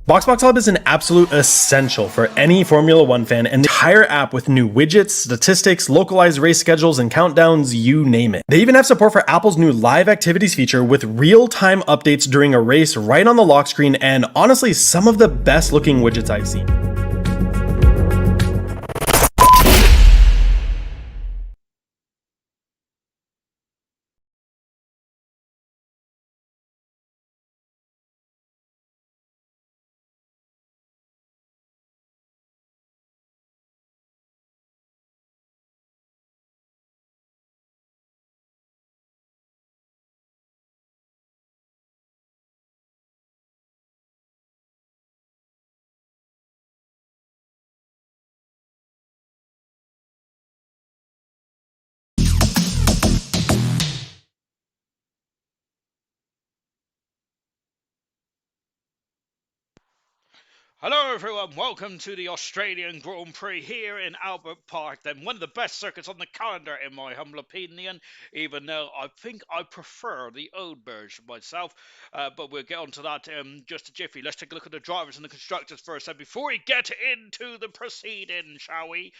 BoxBox Hub is an absolute essential for any Formula One fan, and the entire app with new widgets, statistics, localized race schedules, and countdowns, you name it. They even have support for Apple's new live activities feature with real-time updates during a race right on the lock screen, and honestly, some of the best looking widgets I've seen. Hello, everyone. Welcome to the Australian Grand Prix here in Albert Park. Then one of the best circuits on the calendar, in my humble opinion. Even though I think I prefer the old version myself, but we'll get onto that in just a jiffy. Let's take a look at the drivers and the constructors first. And before we get into the proceeding, shall we?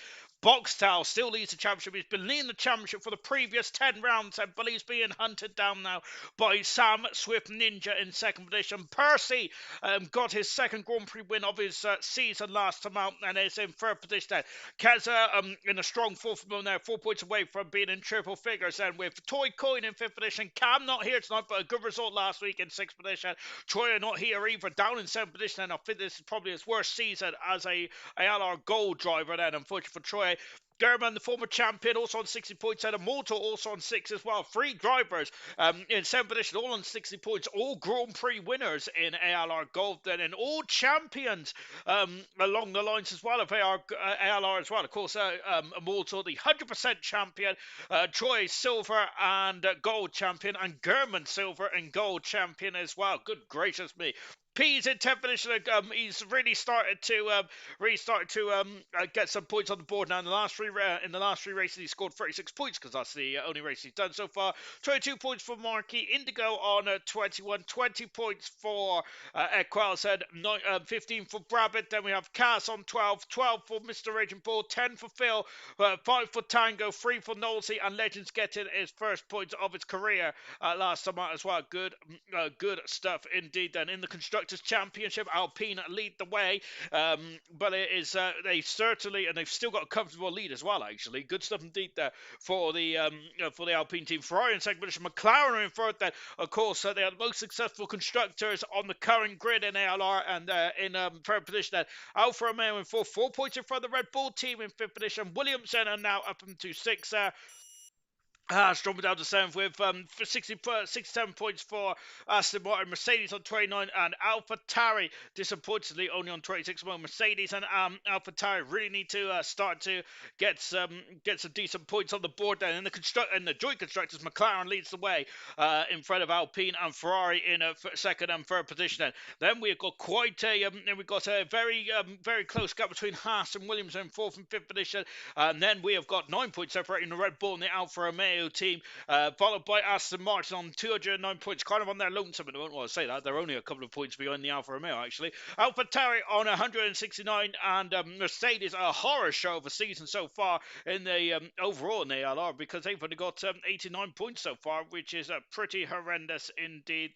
Boxtel still leads the championship. He's been leading the championship for the previous 10 rounds and believes being hunted down now by Sam Swift Ninja in second position. Percy got his second Grand Prix win of his season last time out and is in third position. Keza in a strong fourth position there, 4 points away from being in triple figures. And with Toy Coin in fifth position, Cam not here tonight, but a good result last week in sixth position. Troy not here either, down in seventh position, and I think this is probably his worst season as a ALR Gold driver then, unfortunately for Troy. German, the former champion, also on 60 points, and Immortal also on 6 as well. Three drivers in 7th position, all on 60 points, all Grand Prix winners in ALR Gold, then, and all champions along the lines as well of ALR as well. Of course, Immortal, the 100% champion, Troy, silver and gold champion, and German, silver and gold champion as well. Good gracious me. P's in 10th position. He's really started to get some points on the board now. In the last three races, he scored 36 points because that's the only race he's done so far. 22 points for Marky. Indigo on 21. 20 points for Equal said 15 for Brabbit. Then we have Cass on 12. 12 for Mr. Raging Bull. 10 for Phil. 5 for Tango. 3 for Nolsey. And Legends getting his first points of his career last time out as well. Good stuff indeed. Then in the Constructors Championship, Alpine lead the way, but it is they've still got a comfortable lead as well. Actually, good stuff indeed there for the Alpine team. Ferrari in second position, McLaren in third. Then of course they are the most successful constructors on the current grid in ALR, and in third position then Alfa Romeo in fourth, 4 points in front of the Red Bull team in fifth position. Williamson are now up into sixth. Storming down to 7th with 67 points for Aston Martin. Mercedes on 29 and AlphaTauri disappointingly only on 26. Well, Mercedes and AlphaTauri really need to start to get some decent points on the board then. In the joint constructors, McLaren leads the way in front of Alpine and Ferrari in second and third position. Then we've got a very close gap between Haas and Williams in fourth and fifth position. And then we have got 9 points separating the Red Bull and the Alfa Romeo team, followed by Aston Martin on 209 points, kind of on their lonesome at the moment. Well, I say that they're only a couple of points behind the Alfa Romeo actually. AlphaTauri on 169, and Mercedes, a horror show of a season so far in the overall in the ALR, because they've only got 89 points so far, which is pretty horrendous indeed.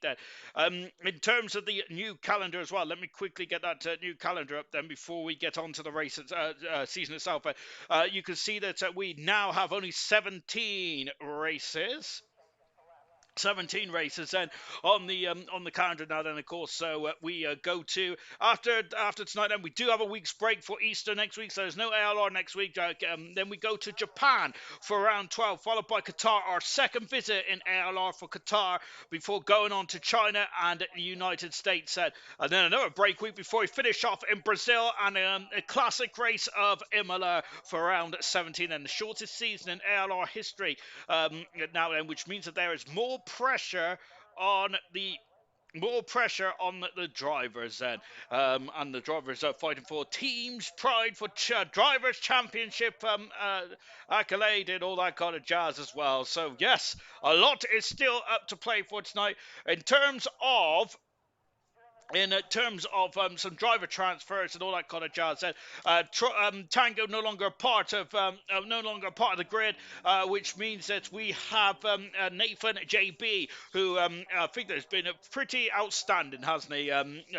In terms of the new calendar as well, let me quickly get that new calendar up then before we get on to the race season itself. You can see that we now have only 17 races. 17 races then on the calendar now then, of course. So we go to after tonight then we do have a week's break for Easter next week, so there's no ALR next week. Then we go to Japan for round 12, followed by Qatar, our second visit in ALR for Qatar, before going on to China and the United States, and then another break week before we finish off in Brazil, and a classic race of Imola for round 17, and the shortest season in ALR history now then, which means that there is more pressure on the drivers then, and the drivers are fighting for teams pride, for drivers championship accolade and all that kind of jazz as well. So yes, a lot is still up to play for tonight in terms of some driver transfers and all that kind of jazz. Tango no longer part of the grid, which means that we have Nathan JB, who I think has been pretty outstanding, hasn't he,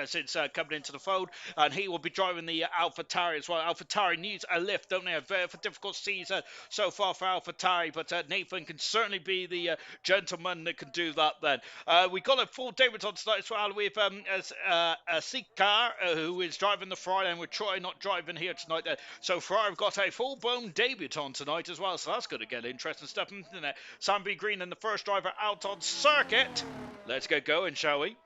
since coming into the fold, and he will be driving the AlphaTauri as well. AlphaTauri needs a lift, don't they? A very difficult season so far for AlphaTauri, but Nathan can certainly be the gentleman that can do that then. We got a full David on tonight as well with Sikar, who is driving the Ferrari, and with Troy not driving here tonight. So Ferrari have got a full-blown debutant tonight as well, so that's going to get interesting stuff, isn't it? Sam B. Green and the first driver out on circuit. Let's get going, shall we?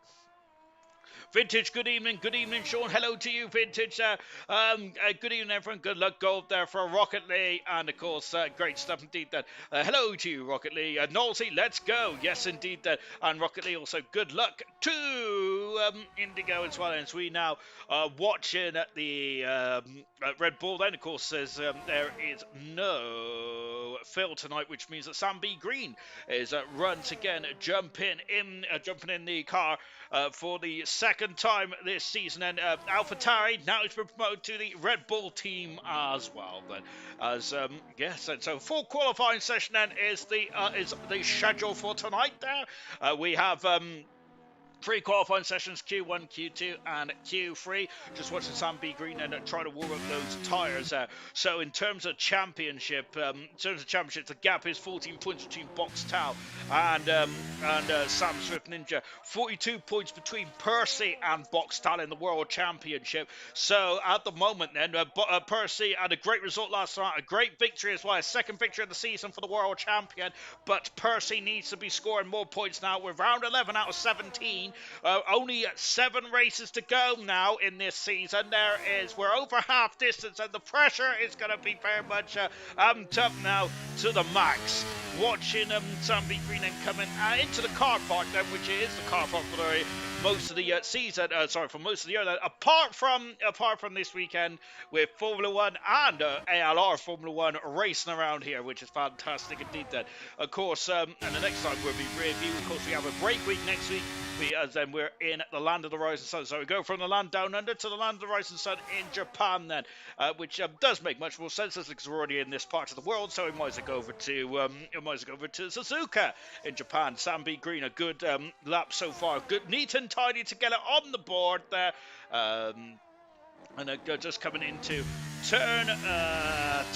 Vintage, good evening, Sean. Hello to you, Vintage. Good evening, everyone. Good luck, gold there for Rocket Lee, and of course, great stuff indeed. Then, hello to you, Rocket Lee. Nolsey, let's go. Yes, indeed. And Rocket Lee also. Good luck to Indigo as well. And as we now watching at the Red Bull, then of course there is no Phil tonight, which means that Sam B Green is once again jumping in the car for the second time this season. And AlphaTauri now has been promoted to the Red Bull team as well. Then, as yes, and so full qualifying session then is the schedule for tonight. There we have. Three qualifying sessions, Q1, Q2, and Q3. Just watching Sam B Green and try to warm up those tyres. So in terms of championship, the gap is 14 points between Box Tau and Sam Swift Ninja. 42 points between Percy and Box Tau in the World Championship. So at the moment, then Percy had a great result last night, a great victory as well, a second victory of the season for the World Champion. But Percy needs to be scoring more points now. We're round 11 out of 17. Only 7 races to go now in this season. We're over half distance, and the pressure is going to be very much amped up now to the max. Watching Sam B Green and coming into the car park then, which is the car park for most of the season. For most of the year. Apart from this weekend with Formula One and ALR Formula One racing around here, which is fantastic indeed. Then, of course, and the next time we'll be reviewing. Of course, we have a break week next week. Then we're in the land of the rising sun. So we go from the land down under to the land of the rising sun in Japan then, which does make much more sense because we're already in this part of the world. So we might as well go over to Suzuka in Japan. Sam B Green, a good lap so far. Good, neat and tidy to get it on the board there. And just coming into turn 11,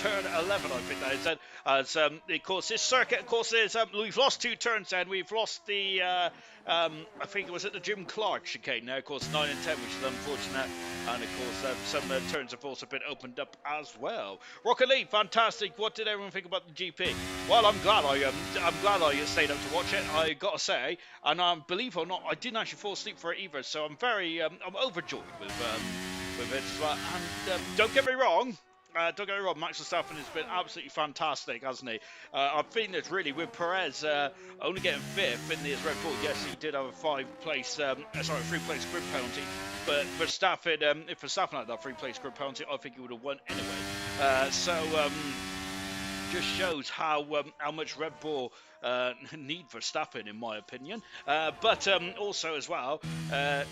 I think that is. As of course, this circuit, of course, is we've lost 2 turns. Then we've lost the I think it was at the Jim Clark chicane there, of course, 9 and 10, which is unfortunate. And of course, some turns have also been opened up as well. Rocket League, fantastic. What did everyone think about the GP? Well, I'm glad I stayed up to watch it. I gotta say, and believe it or not, I didn't actually fall asleep for it either. So I'm very I'm overjoyed with it. And don't get me wrong. Max Verstappen has been absolutely fantastic, hasn't he? I think that really with Perez only getting 5th in this Red Bull, yes, he did have a 3-place grid penalty. But Verstappen, if Verstappen had that 3-place grid penalty, I think he would have won anyway. Just shows how much Red Bull need Verstappen, in my opinion. But also as well, it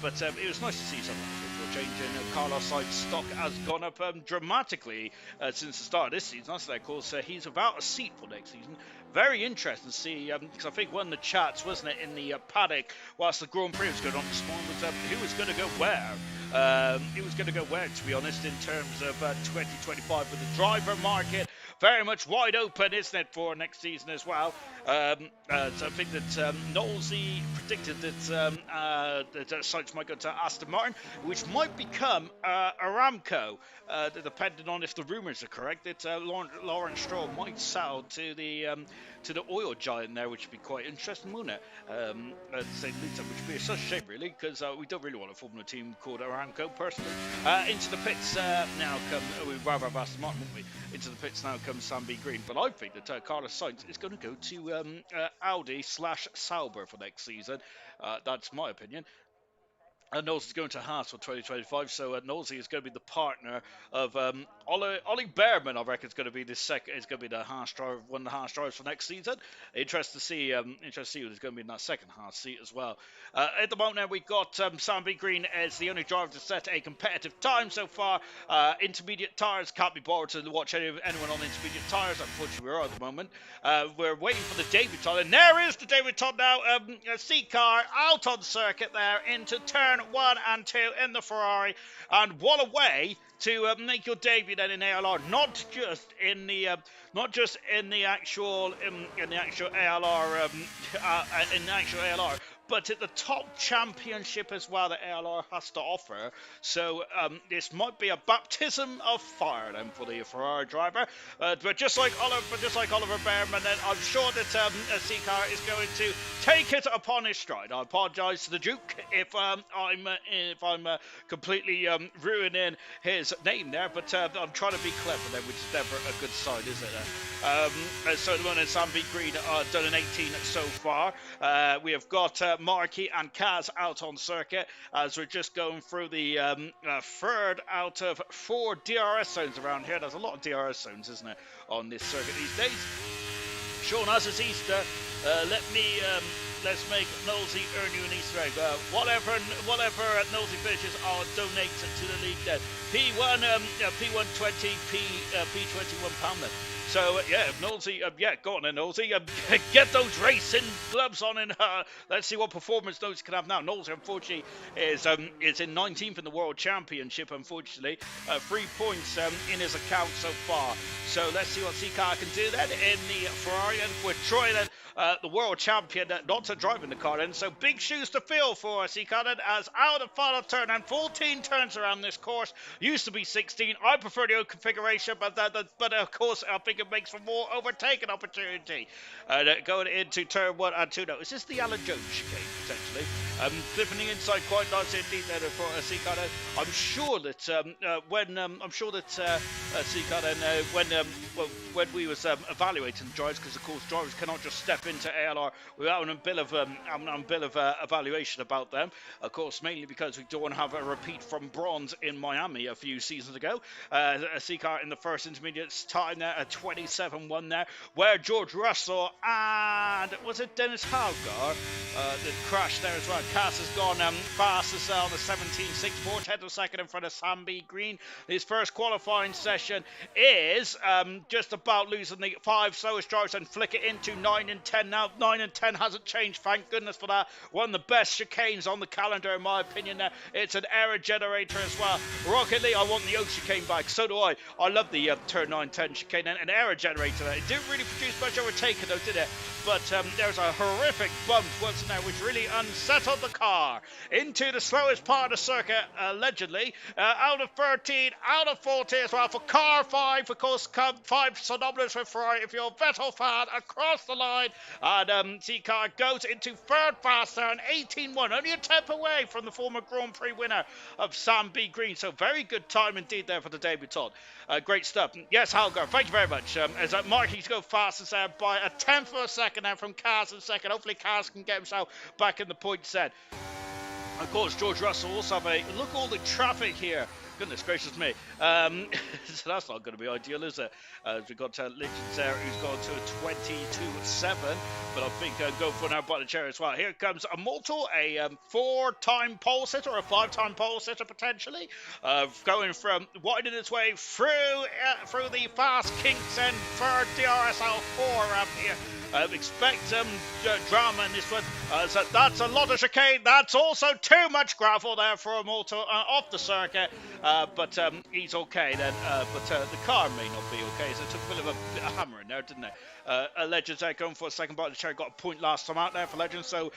was nice to see something change in Carlos Sainz's stock has gone up dramatically since the start of this season. That's of course he's about a seat for next season. Very interesting to see, because I think one of the chats, wasn't it, in the paddock whilst the Grand Prix was going on this morning, was who was going to go where. It was going to go where, to be honest, in terms of 2025 with the driver market very much wide open, isn't it, for next season as well. So I think that Knowlesy predicted that Sainz might go to Aston Martin, which might become Aramco, depending on if the rumours are correct. That Lawrence Stroll might sell to the oil giant there, which would be quite interesting, wouldn't it? At the same time, which would be such a shame, really, because we don't really want a Formula team called Aramco, personally. Into the pits now come, we'd rather have Aston Martin, wouldn't we? Into the pits now comes Sam B Green, but I think that Carlos Sainz is going to go to Audi/Sauber for next season. That's my opinion. Knowles is going to Haas for 2025, so Knowlesy is going to be the partner of Ollie Behrman. I reckon is going to be the Haas driver, one of the Haas drivers for next season. Interesting to see who's going to be in that second Haas seat as well. At the moment, now we've got Sam B Green as the only driver to set a competitive time so far. Intermediate tyres, can't be bothered to watch anyone on intermediate tyres. Unfortunately, we are at the moment. We're waiting for the debutant, and there is the debutant now. A C car out on circuit there into turn 1 and 2 in the Ferrari, and what a way to make your debut then in ALR, not just in the actual ALR, but at the top championship as well that ALR has to offer. So this might be a baptism of fire then for the Ferrari driver. But just like Oliver Behrman, then I'm sure that Seacar is going to take it upon his stride. I apologise to the Duke if I'm completely ruining his name there, but I'm trying to be clever there, which is never a good sign, is it? So the one in Sam B Green done an 18 so far. We have got Marky and Kaz out on circuit as we're just going through the third out of 4 DRS zones around here. There's a lot of DRS zones, isn't it, on this circuit these days? Sean, as it's Easter, let's make Nosey earn you an Easter egg. Whatever Nosey finishes, I'll donate to the league then. P1, P120, P21 then. So, yeah, Nosey, go on then, Nosey. Get those racing gloves on and let's see what performance Nosey can have now. Nosey, unfortunately, is in 19th in the World Championship, unfortunately. 3 points in his account so far. So, let's see what C-Car can do then in the Ferrari. And we're trying the World Champion not to drive in the car then. So, big shoes to fill for C-Car as out of final turn and 14 turns around this course. Used to be 16. I prefer the old configuration, but of course, I think it makes for more overtaking opportunity. Going into turn 1 and 2 now. Is this the Alan Jones chicane, potentially? Flipping the inside quite nicely indeed there for C-Car. I'm sure that C-Car when we was evaluating drivers, because of course drivers cannot just step into ALR without an bill of evaluation about them. Of course, mainly because we don't want to have a repeat from bronze in Miami a few seasons ago. C-Car in the first intermediate time there at 27-1 there, where George Russell and was it Dennis Halgar that crashed there as well. Cass has gone fastest on the 17.64, 10th of second in front of Sam B. Green. His first qualifying session is just about losing the 5 slowest drivers and flick it into 9 and 10 now. 9 and 10 hasn't changed, thank goodness for that. One of the best chicanes on the calendar in my opinion there. It's an error generator as well. Rocket League, I want the old chicane back, so do I. I love the turn 9-10 chicane and an error generator there. It didn't really produce much overtaking though, did it? But there's a horrific bump, wasn't there, which really unsettled the car. Into the slowest part of the circuit, allegedly. Out of 13, out of 40 as well for car 5. Of course, 5 synonymous with Ferrari. If you're a Vettel fan, across the line. And C-Car goes into third fast there, an 18-1. Only a tenth away from the former Grand Prix winner of Sam B. Green. So very good time indeed there for the debutant. Great stuff. Yes, Halgar, thank you very much. As Marky's go fastest there by a tenth of a second now from Kaz in second. Hopefully Kaz can get himself back in the point set. Of course, George Russell also have a look at all the traffic here. Goodness gracious me. So that's not going to be ideal, is it? We've got Legends there who's gone to a 22.7, but I think go for an out by the chair as well. Here comes a Mortal, a 4-time pole sitter, or a 5-time pole sitter potentially, going from winding its way through the fast kinks and for DRS out 4 up here. Expect drama in this one. So that's a lot of chicane. That's also too much gravel there for a Mortal off the circuit. But he's okay then. But the car may not be okay. So it took a bit of a hammer in there, didn't it? Legends there going for a second part of the chair. Got a point last time out there for Legends. So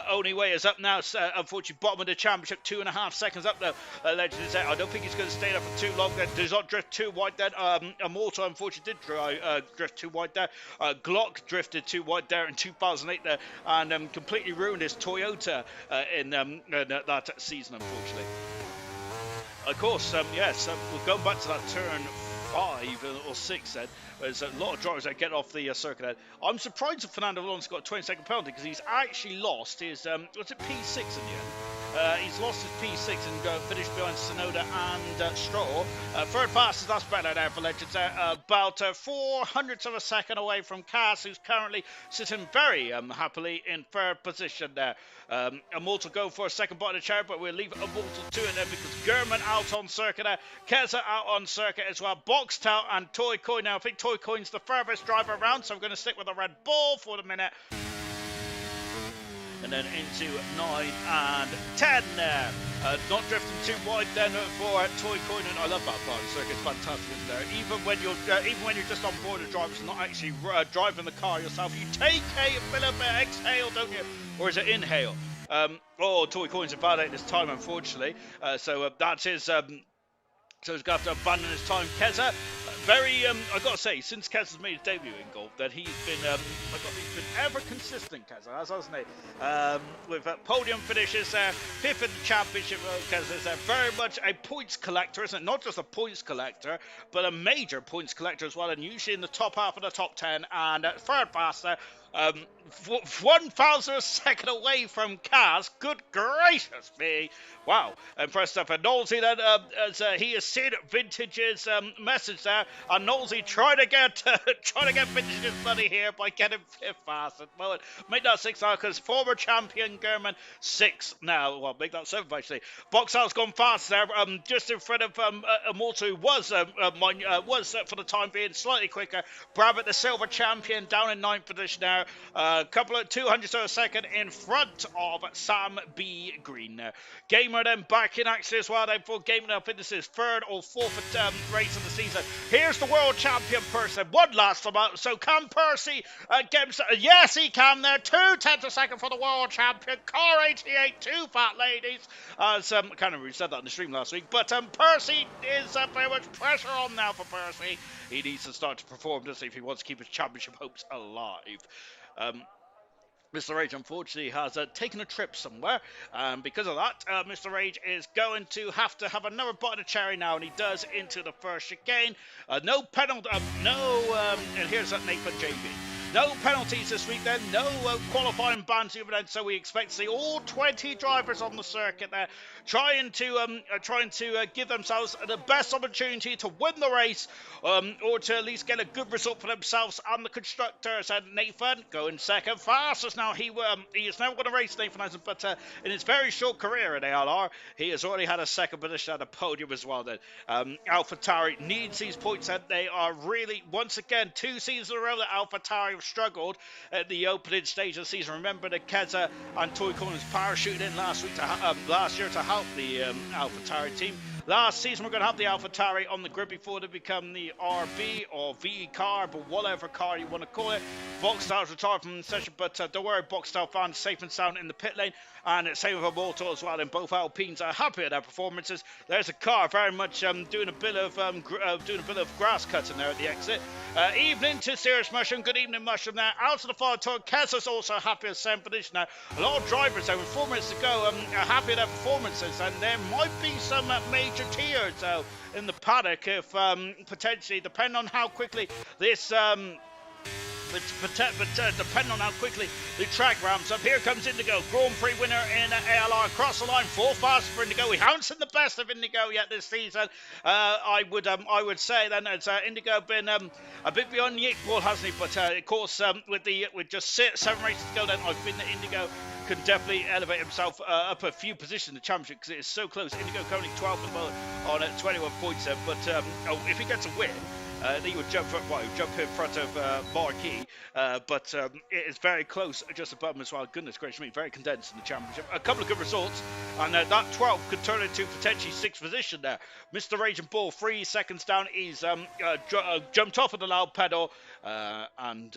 only way is up now. Unfortunately, bottom of the championship, 2.5 seconds up there. Legends there. I don't think he's going to stay there for too long. Then does not drift too wide then. Immortal unfortunately did drift too wide there. Glock drifted too wide there in 2008 there, and completely ruined his Toyota in that season, unfortunately. Of course, yes, we're going back to that turn 5 or 6 then. There's a lot of drivers that get off the circuit then. I'm surprised that Fernando Alonso got a 20-second penalty because he's actually lost his, was it P6 in the end? He's lost his P6 and finished behind Sonoda and Stroll. Third fastest, that's better there for Legends there. About 400ths of a second away from Cass, who's currently sitting very happily in third position there. Immortal go for a second part of the chair, but we'll leave Immortal to it then because German out on circuit there. Keza out on circuit as well. Boxtel and Toy Coin. Now, I think Toy Coin's the furthest driver around, so I'm going to stick with the Red Bull for the minute. And then into 9 and 10 there. Not drifting too wide then for Toy Coin, and I love that part of the circuit. It's fantastic, isn't there? Even when you're just on board the drivers, not actually driving the car yourself, you take a bit of exhale, don't you? Or is it inhale? Toy Coin's invalidating this time, unfortunately. So that's his. So he's going to have to abandon his time. Keza, I've got to say, since Keza's made his debut in golf, that he's been ever consistent, Keza, hasn't he? With podium finishes, 5th in the championship, Keza is very much a points collector, isn't it? Not just a points collector, but a major points collector as well, and usually in the top half of the top 10, and third fast there. One thousandth of a second away from Kaz. Good gracious me. Wow. Impressed up. And Knowlesy then, as he has seen Vintage's message there, and Knowlesy trying to get Vintage's money here by getting fifth fast at the moment. Make that six now, because former champion German six now. Well, make that seven actually. Boxhouse gone fast there, just in front of Immortal, was for the time being slightly quicker. Brabbit, the silver champion, down in ninth position now. A couple of 200 of a second in front of Sam B. Green there. Gamer then back in action as well. Then for Gamer, I think this is third or fourth race of the season. Here's the world champion person. One last time out. So can Percy get himself? Yes, he can there. 2/10 a second for the world champion. Car 88, two fat ladies. As I can't remember who said that in the stream last week. But Percy is very much pressure on now for Percy. He needs to start to perform, doesn't he, if he wants to keep his championship hopes alive. Mr. Rage, unfortunately, has taken a trip somewhere. Because of that, Mr. Rage is going to have another bite of the cherry now, and he does into the first chicane. No penalty, and here's that Nathan JB. No penalties this week then, no qualifying bans even then, so we expect to see all 20 drivers on the circuit there trying to give themselves the best opportunity to win the race, or to at least get a good result for themselves and the constructors. And Nathan going second fastest now. He is never going to race, Nathan hasn't, but in his very short career at ALR, he has already had a second position at a podium as well then. AlphaTauri needs these points, and they are really, once again, 2 seasons in a row that AlphaTauri have struggled at the opening stage of the season. Remember that Keza and Toy Collins parachuted in last year to help the AlphaTauri team. Last season, we're going to have the AlphaTauri on the grid before they become the RB or VE car, but whatever car you want to call it. Boxstar's retired from the session, but don't worry, Boxstar fans safe and sound in the pit lane, and same with Immortal as well. And both Alpines are happy with their performances. There's a car very much doing a bit of grass cutting there at the exit. Evening to Serious Mushroom. Good evening, Mushroom there. Out of the final turn, Keza's also happy with second position now. A lot of drivers there with 4 minutes to go are happy with their performances, and there might be some major tears in the paddock if potentially, depending on how quickly this depending on how quickly the track ramps up. Here comes Indigo, Grand Prix winner in ALR, across the line, 4 fast for Indigo. We haven't seen the best of Indigo yet this season. I would say then, as Indigo been a bit beyond the 8 ball, hasn't he? But of course, with just 7 races to go, then I think that Indigo can definitely elevate himself up a few positions in the championship, because it is so close. Indigo currently 12th on 21 points there, but if he gets a win, he would jump in front of Marquis, but it is very close just above him as well. Goodness gracious me, very condensed in the championship. A couple of good results, and that 12 could turn into potentially 6th position there. Mr. Raging Bull, 3 seconds down. He's jumped off of the loud pedal, and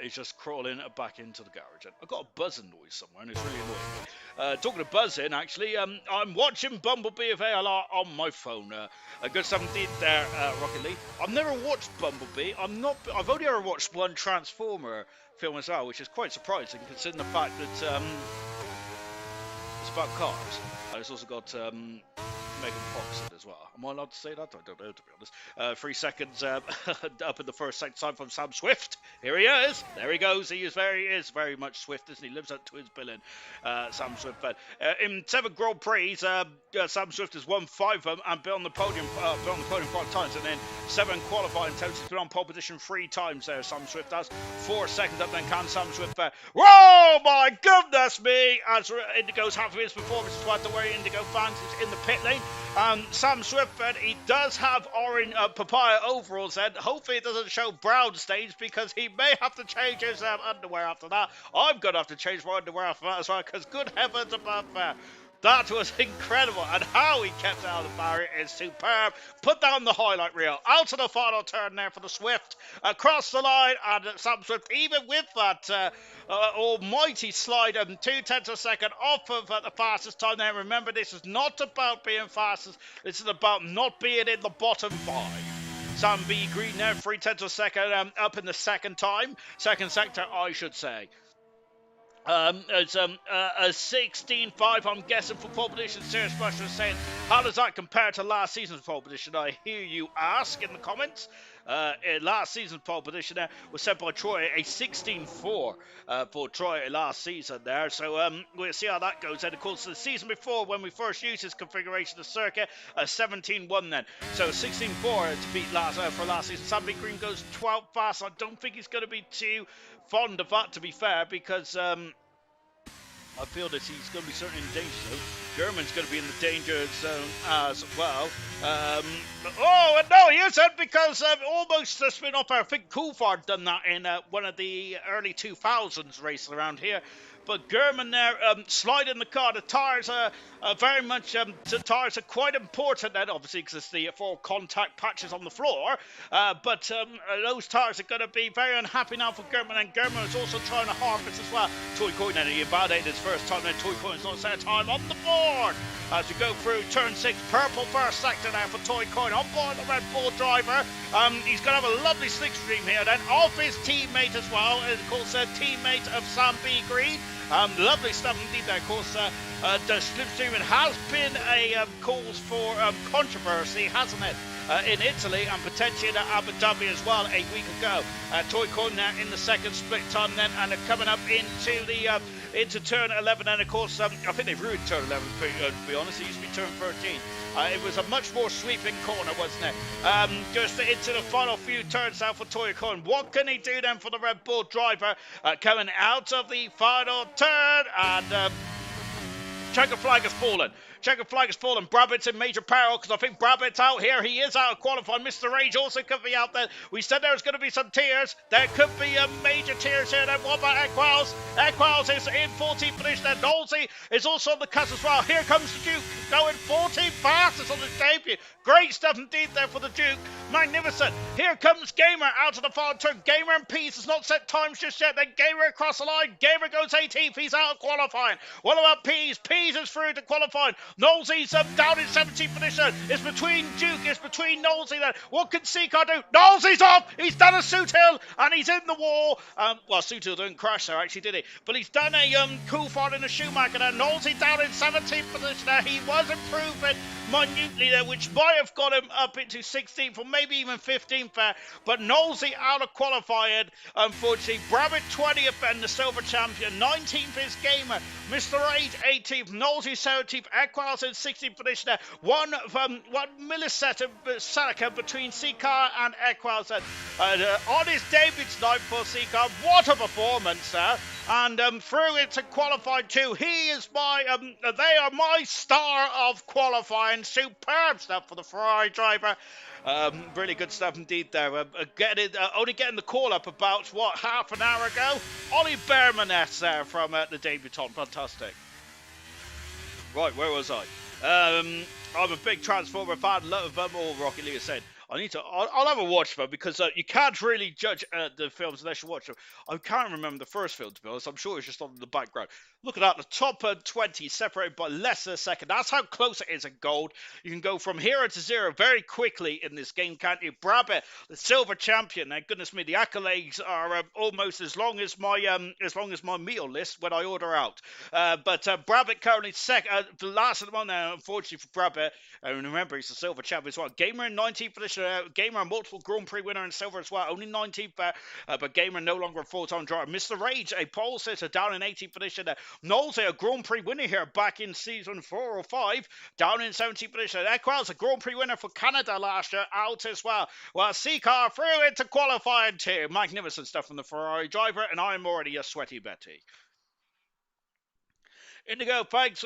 he's just crawling back into the garage. And I've got a buzzing noise somewhere, and it's really annoying. Talking of buzzing, actually, I'm watching Bumblebee of ALR on my phone. A good 17 there, Rocket League. I've never watched Bumblebee. I've only ever watched one Transformer film as well, which is quite surprising considering the fact that it's about cars. It's also got Megan Fox in as well. Am I allowed to say that? I don't know, to be honest. 3 seconds up in the first second time from Sam Swift. Here he is. There he goes. He is very much Swift, isn't he? Lives up to his billing, Sam Swift. In 7 Grand Prix, Sam Swift has won 5 of them and been on the podium 5 times, and then 7 qualifying attempts. He's been on pole position 3 times there. Sam Swift has 4 seconds up. Then can Sam Swift? Whoa, my goodness me! As Indigo's happy with his performance, is what the worry Indigo fans is in the pit lane. Sam Swift, he does have orange papaya overalls, and hopefully it doesn't show brown stains, because he may have to change his underwear after that. I'm going to have to change my underwear after that as well, because good heavens above there. That was incredible, and how he kept out of the barrier is superb. Put down the highlight reel. Out to the final turn there for the Swift. Across the line, and Sam Swift, even with that almighty slide, 2/10 of a second off of the fastest time there. Remember, this is not about being fastest. This is about not being in the bottom 5. Sam B. Green there, 3/10 of a second up in the second sector, I should say. It's a 16.5, I'm guessing, for pole position. Serious Buster saying How does that compare to last season's pole position? I hear you ask in the comments. In last season's pole position there was set by Troy, a 16-4 for Troy last season there. So we'll see how that goes. And of course, the season before, when we first used this configuration of circuit, 17-1 then. So 16-4 to beat for last season. Sandy Green goes 12 fast. I don't think he's going to be too fond of that, to be fair, because I feel that he's going to be certainly in danger zone. German's going to be in the danger zone as well. Oh, no, he isn't, because almost the spin off. I think Coulthard done that in one of the early 2000s races around here. But German there sliding the car. The tyres are very much, the tyres are quite important then, obviously, because it's the 4 contact patches on the floor. But those tyres are going to be very unhappy now for German, and German is also trying to harvest as well. Toy Coyne, he invalidated his first time, then Toy Coyne's not set a time on the board. As we go through turn 6, purple first sector now for Toy Coyne on board the Red Bull driver. He's going to have a lovely slipstream here then, off his teammate as well, and of course a teammate of Sam B. Green. Lovely stuff indeed there. Of course, the slipstreaming has been a cause for controversy, hasn't it? In Italy and potentially in Abu Dhabi as well a week ago. Toy Coyne now in the second split time then, and coming up into the into turn 11, and of course I think they've ruined turn 11 to be honest. It used to be turn 13. It was a much more sweeping corner, wasn't it? Just into the final few turns now for Toy Coyne. What can he do then for the Red Bull driver coming out of the final turn? And checker flag has fallen. Checker flag has fallen. Brabbitt's in major peril because I think Brabbitt's out here. He is out of qualifying. Mr. Rage also could be out there. We said there was going to be some tears. There could be major tears here. Then what about Equals? Equals is in 14th position. Then Knowlesy is also on the cusp as well. Here comes the Duke going 14 fastest on his debut. Great stuff indeed there for the Duke. Magnificent. Here comes Gamer out of the final turn. Gamer and Peace has not set times just yet. Then Gamer across the line. Gamer goes 18th. He's out of qualifying. What about Peace? Peace is through to qualifying. Knowlesy's down in 17th position. It's between Duke. It's between Knowlesy then. What can Seacar do? Knowlesy's off. He's done a Suit Hill and he's in the wall. Well, Suit Hill didn't crash there, actually, did he? But he's done a Coulthard in a Schumacher there. Knowlesy down in 17th position there. He was improving minutely there, which might have got him up into 16th or maybe even 15th there. But Knowlesy out of qualifying, unfortunately. Brabbitt 20th and the silver champion. 19th is Gamer. Mr. 8 18th. Knowlesy 17th. Equals in 16th position there. One millisecond between Seacar and Equals. On his debut tonight for Seacar, what a performance there. And through into qualifying too. He is they are my star of qualifying. Superb stuff for the Ferrari driver. Really good stuff indeed there. Only getting the call up about, half an hour ago? Ollie Behrmaness there from the debutant. Fantastic. Right, where was I? I'm a big Transformer fan. Love all Rocket League said. I'll have a watch though, because you can't really judge the films unless you watch them. I can't remember the first film, to be honest. I'm sure it's just on in the background. Look at that, the top 20 separated by less than a second. That's how close it is in gold. You can go from hero to zero very quickly in this game, can't you? Brabbitt, the silver champion. Now, goodness me, the accolades are almost as long as my meal list when I order out. But Brabbitt currently the last of the month now, unfortunately for Brabbitt. And remember, he's the silver champion as well. Gamer in 19th position. Gamer, a multiple Grand Prix winner in silver as well. Only 19th there. But Gamer no longer a full-time driver. Mr. Rage, a pole sitter, down in 18th position. Knowlesy, a Grand Prix winner here back in season 4 or 5, down in 17th position. Equals, a Grand Prix winner for Canada last year, out as well. Well, Seacar through into qualifying too. Magnificent stuff from the Ferrari driver, and I'm already a sweaty Betty. Indigo, thanks,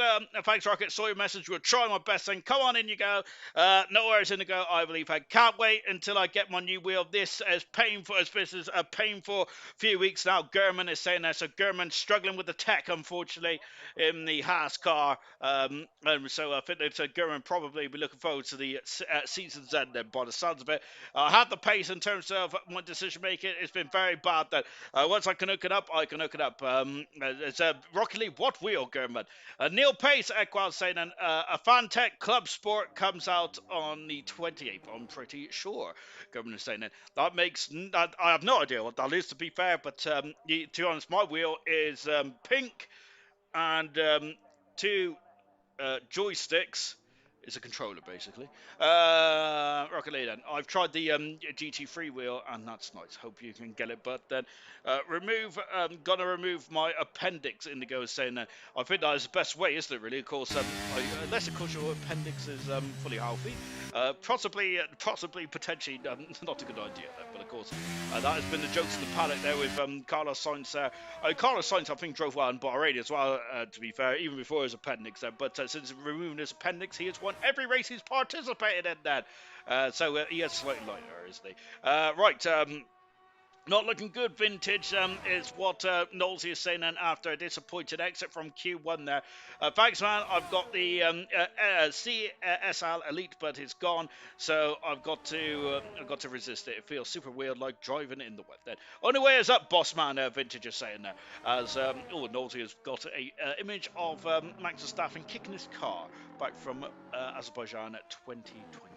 Rocket. Saw your message. We'll try my best. And come on, Indigo. No worries, Indigo. I believe I can't wait until I get my new wheel. This is painful. This is a painful few weeks now. German is saying that. So German struggling with the tech, unfortunately, in the Haas car. And so I think that German probably be looking forward to the season's end then, by the sounds of it. I have the pace in terms of my decision making. It's been very bad then. Once I can hook it up, I can hook it up. It's Rocket League. What wheel, German? Neil Pace, Equal saying a Fantech Club Sport comes out on the 28th, I'm pretty sure. Government is saying that makes, I have no idea what that is, to be fair, but to be honest, my wheel is pink and two joysticks It's a controller, basically. Rocket League, then. I've tried the GT freewheel, and that's nice. Hope you can get it. But then, gonna remove my appendix. Indigo is saying that. I think that is the best way, isn't it, really? Of course, unless, of course, your appendix is fully healthy. Possibly, potentially, not a good idea. But, of course, that has been the jokes in the paddock there with Carlos Sainz there. Carlos Sainz, I think, drove well in Bahrain as well, to be fair, even before his appendix there. But since removing his appendix, he has won every race he's participated in then. So he is slightly lighter, isn't he? Right. Not looking good, Vintage, is what Knowlesy is saying then after a disappointed exit from Q1 there. Thanks, man. I've got the CSL Elite, but it's gone, so I've got to resist it. It feels super weird, like driving in the wet. Then only way is up, boss man. Vintage is saying there. As Knowlesy has got a image of Max Verstappen kicking his car back from Azerbaijan at 2021.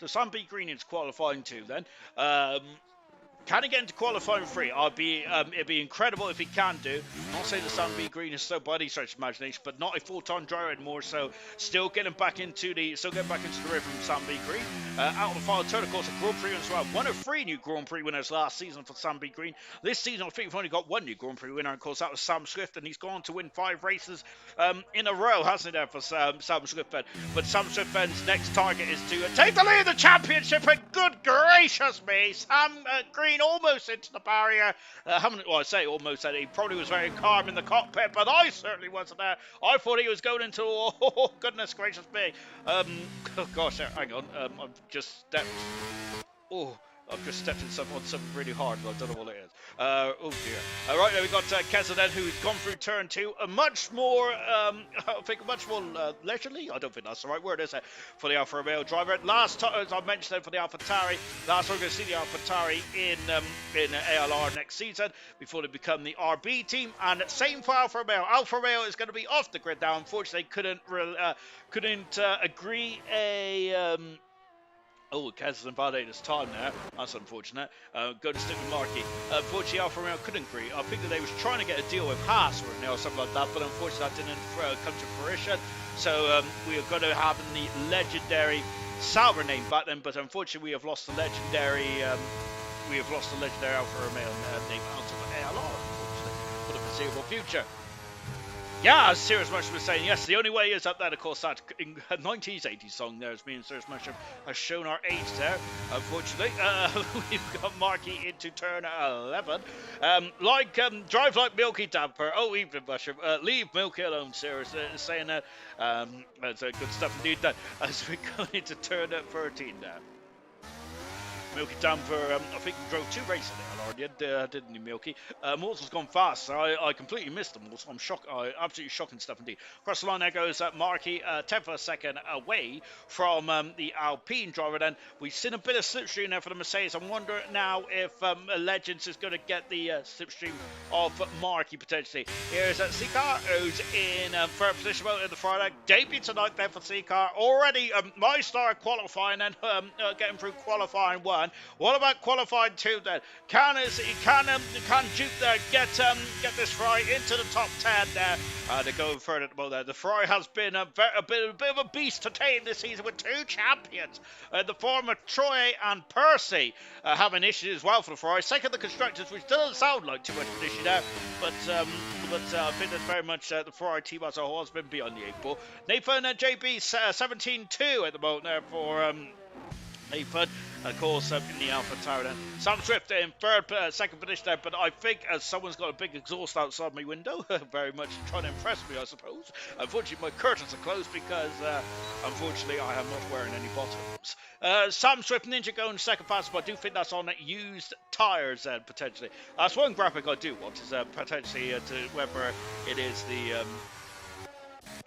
So Sam B. Green is qualifying too then. Can he get into qualifying free? It'd be incredible if he can do. I'm not saying that Sam B. Green is so by any stretch of imagination, but not a full-time driver anymore. So still getting back into the rhythm from Sam B. Green. Out of the final turn, of course, a Grand Prix as well. One of 3 new Grand Prix winners last season for Sam B. Green. This season, I think we've only got 1 new Grand Prix winner. Of course, that was Sam Swift, and he's gone to win 5 races in a row, hasn't he, there for Sam Swift? But Sam Swift's next target is to take the lead of the championship. And good gracious me, Sam Green almost into the barrier. I say almost, that he probably was very calm in the cockpit, but I certainly wasn't there. I thought he was going into, oh goodness gracious me. Oh gosh, hang on, I've just stepped in on something really hard, but I don't know what it is. Oh dear. Right, there we got Keza then, who's gone through turn 2. A much more, leisurely? I don't think that's the right word, is it? For the Alfa Romeo driver. Last time, as I mentioned for the AlphaTauri, last time we're going to see the AlphaTauri in ALR next season, before they become the RB team. And same for Alfa Romeo. Alfa Romeo is going to be off the grid now. Unfortunately, couldn't agree a... Oh, Kaz has invalidated his time there. That's unfortunate. Going to stick with Markey. Unfortunately, Alfa Romeo couldn't agree. I think that they was trying to get a deal with Haas or something like that, but unfortunately that didn't come to fruition. So we are going to have the legendary Sauber name back then, but unfortunately we have lost the legendary Alfa Romeo name out of ALR, unfortunately, for the foreseeable future. Yeah, as Serious Mushroom was saying, yes, the only way is up there, of course, that 90s, 80s song there, as me and Serious Mushroom has shown our age there, unfortunately. We've got Markey into turn 11. Drive like Milky Damper. Oh, evening, Mushroom. Leave Milky alone, Serious is saying that. That's good stuff indeed, that, as we go into turn 13 there. Milky Damper, I think he drove 2 races there, didn't he, Milky? Mortal's gone fast, so I completely missed him. So I'm shocked, absolutely shocking stuff indeed. Across the line there goes Markey, 10th of a second away from the Alpine driver. Then we've seen a bit of slipstream there for the Mercedes. I'm wondering now if Legends is going to get the slipstream of Markey potentially. Here's Seacar, who's in third position in the Friday. Debut tonight there for Seacar. Already my star qualifying and getting through qualifying 1. What about qualifying 2 then? Can Duke there get this Ferrari into the top 10 there? They're going further at the moment there. The Ferrari has been a bit of a beast to tame this season with 2 champions. The former Troy and Percy having issues as well for the Ferrari. Second, the constructors, which doesn't sound like too much of an issue there, but I think that very much the Ferrari team as a whole has been beyond the 8 ball. Nathan JB 17-2 at the moment there for Nathan. Of course, in the AlphaTauri then. Sam Swift in second position there, but I think someone's got a big exhaust outside my window, very much trying to impress me, I suppose. Unfortunately, my curtains are closed because, unfortunately, I am not wearing any bottoms. Sam Swift Ninja going second fast, but I do think that's on used tyres, potentially. That's one graphic I do want, is potentially to whether it is the...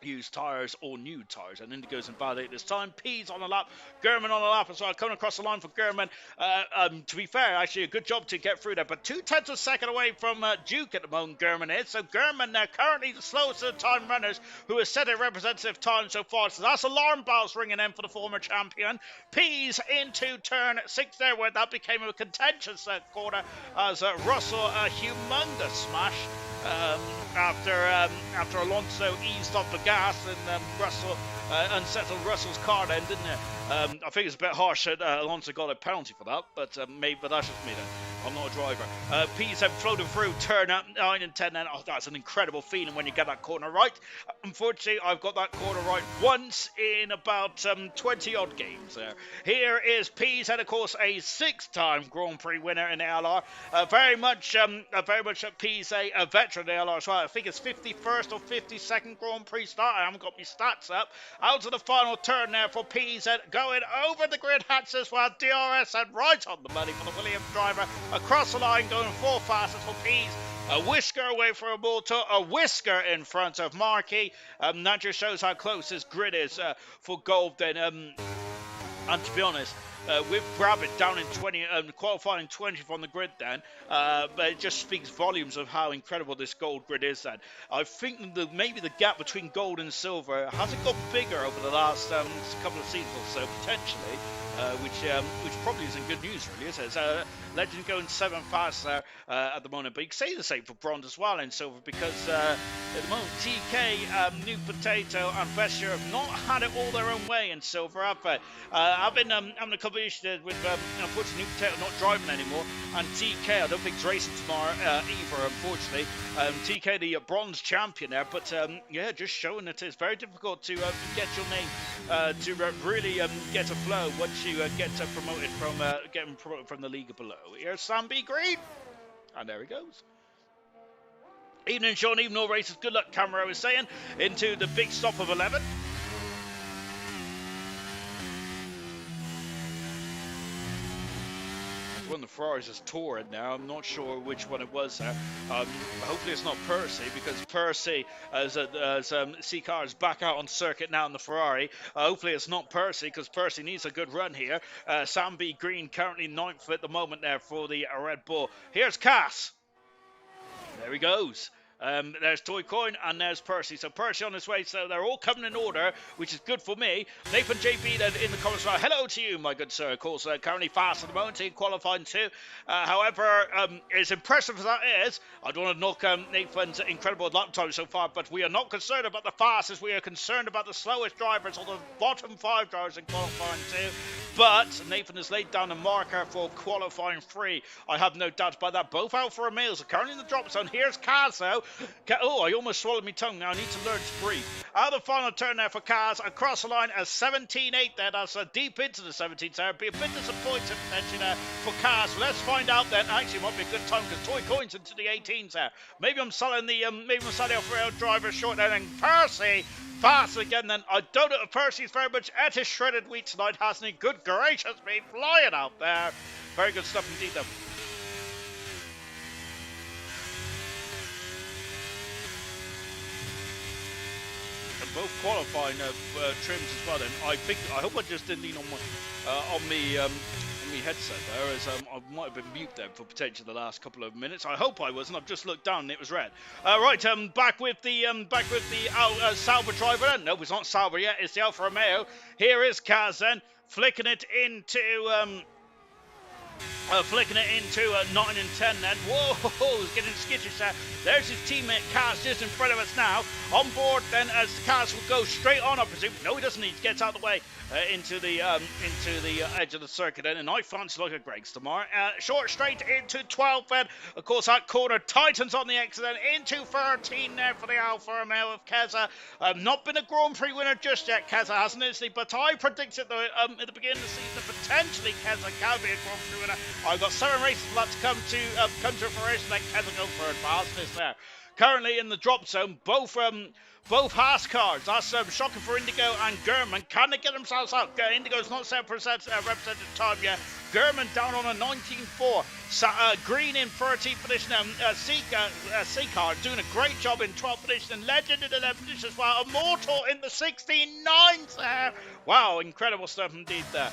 used tyres or new tyres, and Indigo's invalidated this time. P's on the lap, German on the lap as well, coming across the line for German. To be fair, actually a good job to get through there, but 2/10 of a second away from Duke at the moment, German is. So German currently the slowest of the time runners, who has set a representative time so far. So that's alarm bells ringing in for the former champion. P's into turn 6 there, where that became a contentious corner as Russell, a humongous smash. after Alonso eased off the gas and Russell unsettled Russell's car then, didn't it? I think it's a bit harsh that Alonso got a penalty for that, but that's just me then. I'm not a driver. P's have floated through turn up 9 and 10 then. Oh, that's an incredible feeling when you get that corner right. Unfortunately, I've got that corner right once in about 20 odd games there. Here is P's head, of course, a 6-time Grand Prix winner in ALR. Very much P's a veteran in ALR as well. I think it's 51st or 52nd Grand Prix start. I haven't got my stats up. Out to the final turn there for P's going over the grid hats as well. DRS and right on the money for the Williams driver. Across the line going 4 fastest for P's. A whisker away from a motor, a whisker in front of Markey. That just shows how close this grid is for Gold then. And to be honest, with Brabant down in 20, qualifying 20th on the grid then, but it just speaks volumes of how incredible this Gold grid is then. I think maybe the gap between Gold and Silver hasn't got bigger over the last couple of seasons or so, potentially, which probably isn't good news, really, is it? Legend going 7 fast there at the moment, but you can say the same for Bronze as well in Silver, because at the moment TK, New Potato and Vesture have not had it all their own way in Silver, have they? I've been having a couple of issues with unfortunately New Potato not driving anymore, and TK I don't think he's racing tomorrow either, unfortunately. TK the Bronze champion there, but yeah, just showing that it's very difficult to get your name to really get a flow once you get promoted from getting promoted from the league below. Here's Sam B. Green, and there he goes. Evening, Sean. Even all races. Good luck, Camaro is saying. Into the big stop of 11. One of the Ferraris is touring now. I'm not sure which one it was there. Hopefully it's not Percy, because Percy, as C-Car is back out on circuit now in the Ferrari. Hopefully it's not Percy, because Percy needs a good run here. Sam B. Green currently 9th at the moment there for the Red Bull. Here's Cass. There he goes. There's Toy Coin and there's Percy. So Percy on his way, so they're all coming in order, which is good for me. Nathan JB then in the comments, hello to you, my good sir. Of course, currently fast at the moment, in qualifying too. However, as impressive as that is, I don't want to knock Nathan's incredible lap time so far, but we are not concerned about the fastest. We are concerned about the slowest drivers, or the bottom 5 drivers in qualifying too. But Nathan has laid down a marker for qualifying 3. I have no doubt about that. Both Alfa Romeos are currently in the drop zone. Here's Kaz though. Oh, I almost swallowed my tongue now. I need to learn to breathe. Out of the final turn there for Kaz. Across the line as 17.8 there. That's deep into the 17th there. Be a bit disappointed potentially there for Kaz. Let's find out then. Actually, it might be a good time because Toy Coins into the 18s there. Maybe I'm selling the off-rail driver short there. And Percy fast again then. I don't know if Percy's very much at his shredded wheat tonight, hasn't he? Good gracious me, flying out there. Very good stuff indeed though. And both qualifying trims as well then. I hope I just didn't lean on my headset there, as I might have been mute there for potentially the last couple of minutes. I hope I wasn't. I've just looked down and it was red. Right, back with the Sauber driver then. No, it's not Sauber yet. It's the Alfa Romeo. Here is Kaz then, flicking it into 9 and 10 then. Whoa, he's getting skittish there. There's his teammate Kaz just in front of us now. On board then, as Kaz will go straight on, I presume. No, he doesn't. He gets out of the way into the edge of the circuit then. And I fancy like a Greg's tomorrow. Short straight into 12 then. Of course, that corner tightens on the exit then. Into 13 there for the Alfa Romeo of Keza. Not been a Grand Prix winner just yet, Keza hasn't, is he? But I predicted at the beginning of the season, potentially Keza can be a Grand Prix winner. I've got 7 races left to come to fruition. Let Keza go for fastness there. Currently in the drop zone, both Haas cars. That's shocking for Indigo and German. Can they get themselves out? Indigo's not set represented time yet. German down on a 19.4. Green in 13th position. C-Car doing a great job in 12th position. Legend in 11th position as well. Immortal in the 16.9s there. Wow, incredible stuff indeed there.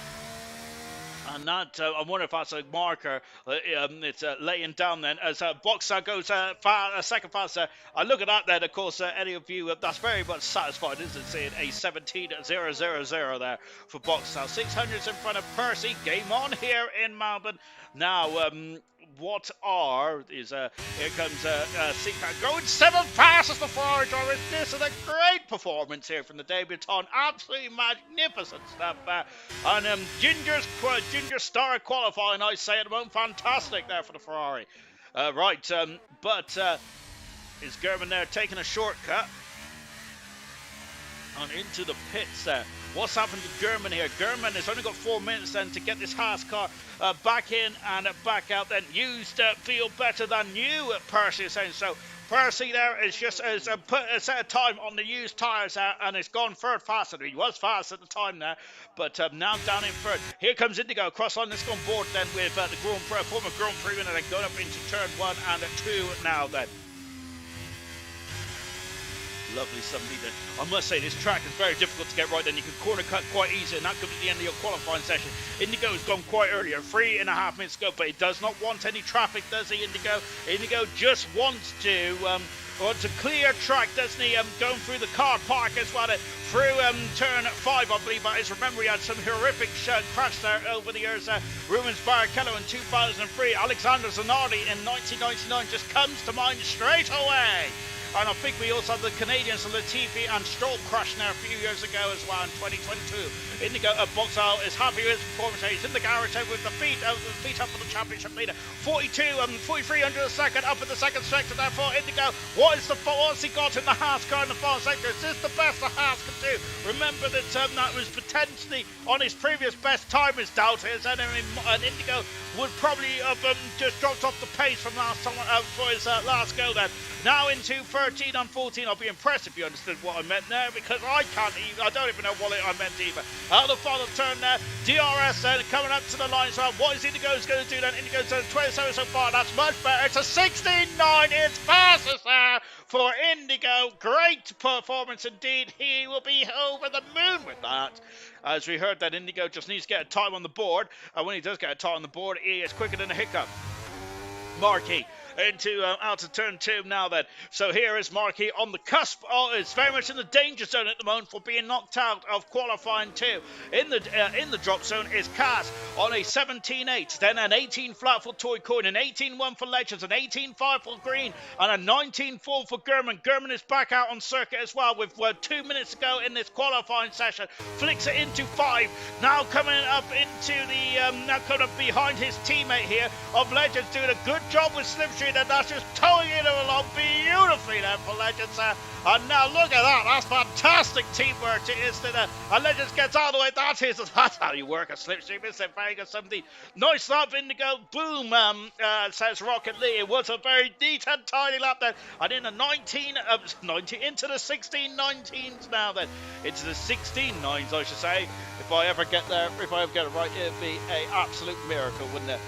And that, I wonder if that's a marker. It's laying down then as Boxer goes second faster. I look at that then, of course, any of you, that's very much satisfied, isn't it? Seeing a 17.000 there for Boxer. 600s in front of Percy. Game on here in Melbourne. Now, what here comes Seacat going 7 passes the Ferrari driver. This is a great performance here from the debutant. Absolutely magnificent stuff there. And Ginger Star qualifying, I say at the moment, fantastic there for the Ferrari. But is German there taking a shortcut? And into the pits there. What's happened to German here? German has only got 4 minutes then to get this Haas car back in and back out. Then used feel better than new, Percy is saying. So Percy there is just put a set of time on the used tyres and it's gone third faster. He was fast at the time there, but now down in third. Here comes Indigo across line. Let's go on board then with the former Grand Prix winner, then going up into turn 1 and 2 now then. Lovely somebody then. I must say this track is very difficult to get right then. You can corner cut quite easy and that could be the end of your qualifying session. Indigo has gone quite earlier, 3.5 minutes ago, but he does not want any traffic, does he, Indigo? Indigo just wants to clear track, doesn't he? Going through the car park as well, through turn 5, I believe that is. Remember, he had some horrific crash there over the years. Rubens Barrichello in 2003, Alexander Zanardi in 1999 just comes to mind straight away. And I think we also had the Canadians, Latifi and Stroll crash now a few years ago as well in 2022. Indigo Boxall is happy with his performance. He's in the garage with the feet up for the championship leader. 43 under the second, up in the second sector there for Indigo. What's he got in the Haas car in the far sector? Is this the best the Haas can do? Remember that that was potentially on his previous best time as doubters, and Indigo would probably have just dropped off the pace from last time for his last go then. Now into 13 and 14. I'll be impressed if you understood what I meant there, because I don't even know what I meant either. Out of the final turn there, DRS coming up to the line. So what is Indigo's going to do then? Indigo's done 27 so far. That's much better. It's a 16.9. It's fastest there for Indigo. Great performance indeed. He will be over the moon with that. As we heard that Indigo just needs to get a time on the board. And when he does get a time on the board, he is quicker than a hiccup. Marquis into out of turn 2 now then. So here is Marquis on the cusp. It's very much in the danger zone at the moment for being knocked out of qualifying 2. In the drop zone is Cass on a 17.8, then an 18 flat for Toy Coin, an 18.1 for Legends, an 18.5 for Green, and a 19.4 for German. German is back out on circuit as well with 2 minutes to go in this qualifying session. Flicks it into 5. Now coming up into the now coming up behind his teammate here of Legends, doing a good job with Slipstream, and that's just towing it along beautifully there for Legends. And now look at that. That's fantastic teamwork. And Legends gets out of the way. That's how you work a slipstream. It's a very good something. Nice lap, Indigo. Boom, says Rocket Lee. It was a very neat and tidy lap then. And in the 19 into the 16.19s now then. Into the 16.9s, I should say. If I ever get there, if I ever get it right, it'd be an absolute miracle, wouldn't it?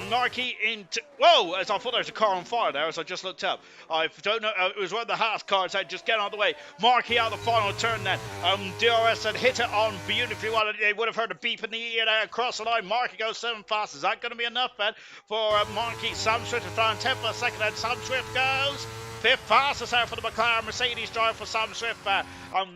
Marquis into... Whoa! As I thought there was a car on fire there, as I just looked up. I don't know. It was one of the Haas cars that just get out of the way. Marquis out the final turn then. DRS had hit it on beautifully well. They would have heard a beep in the ear there across the line. Marquis goes 7 fast. Is that going to be enough then for Marquis? Sam Swift is found 10 for a second, and Sam Swift goes 5th fastest out for the McLaren Mercedes drive for Sam Swift.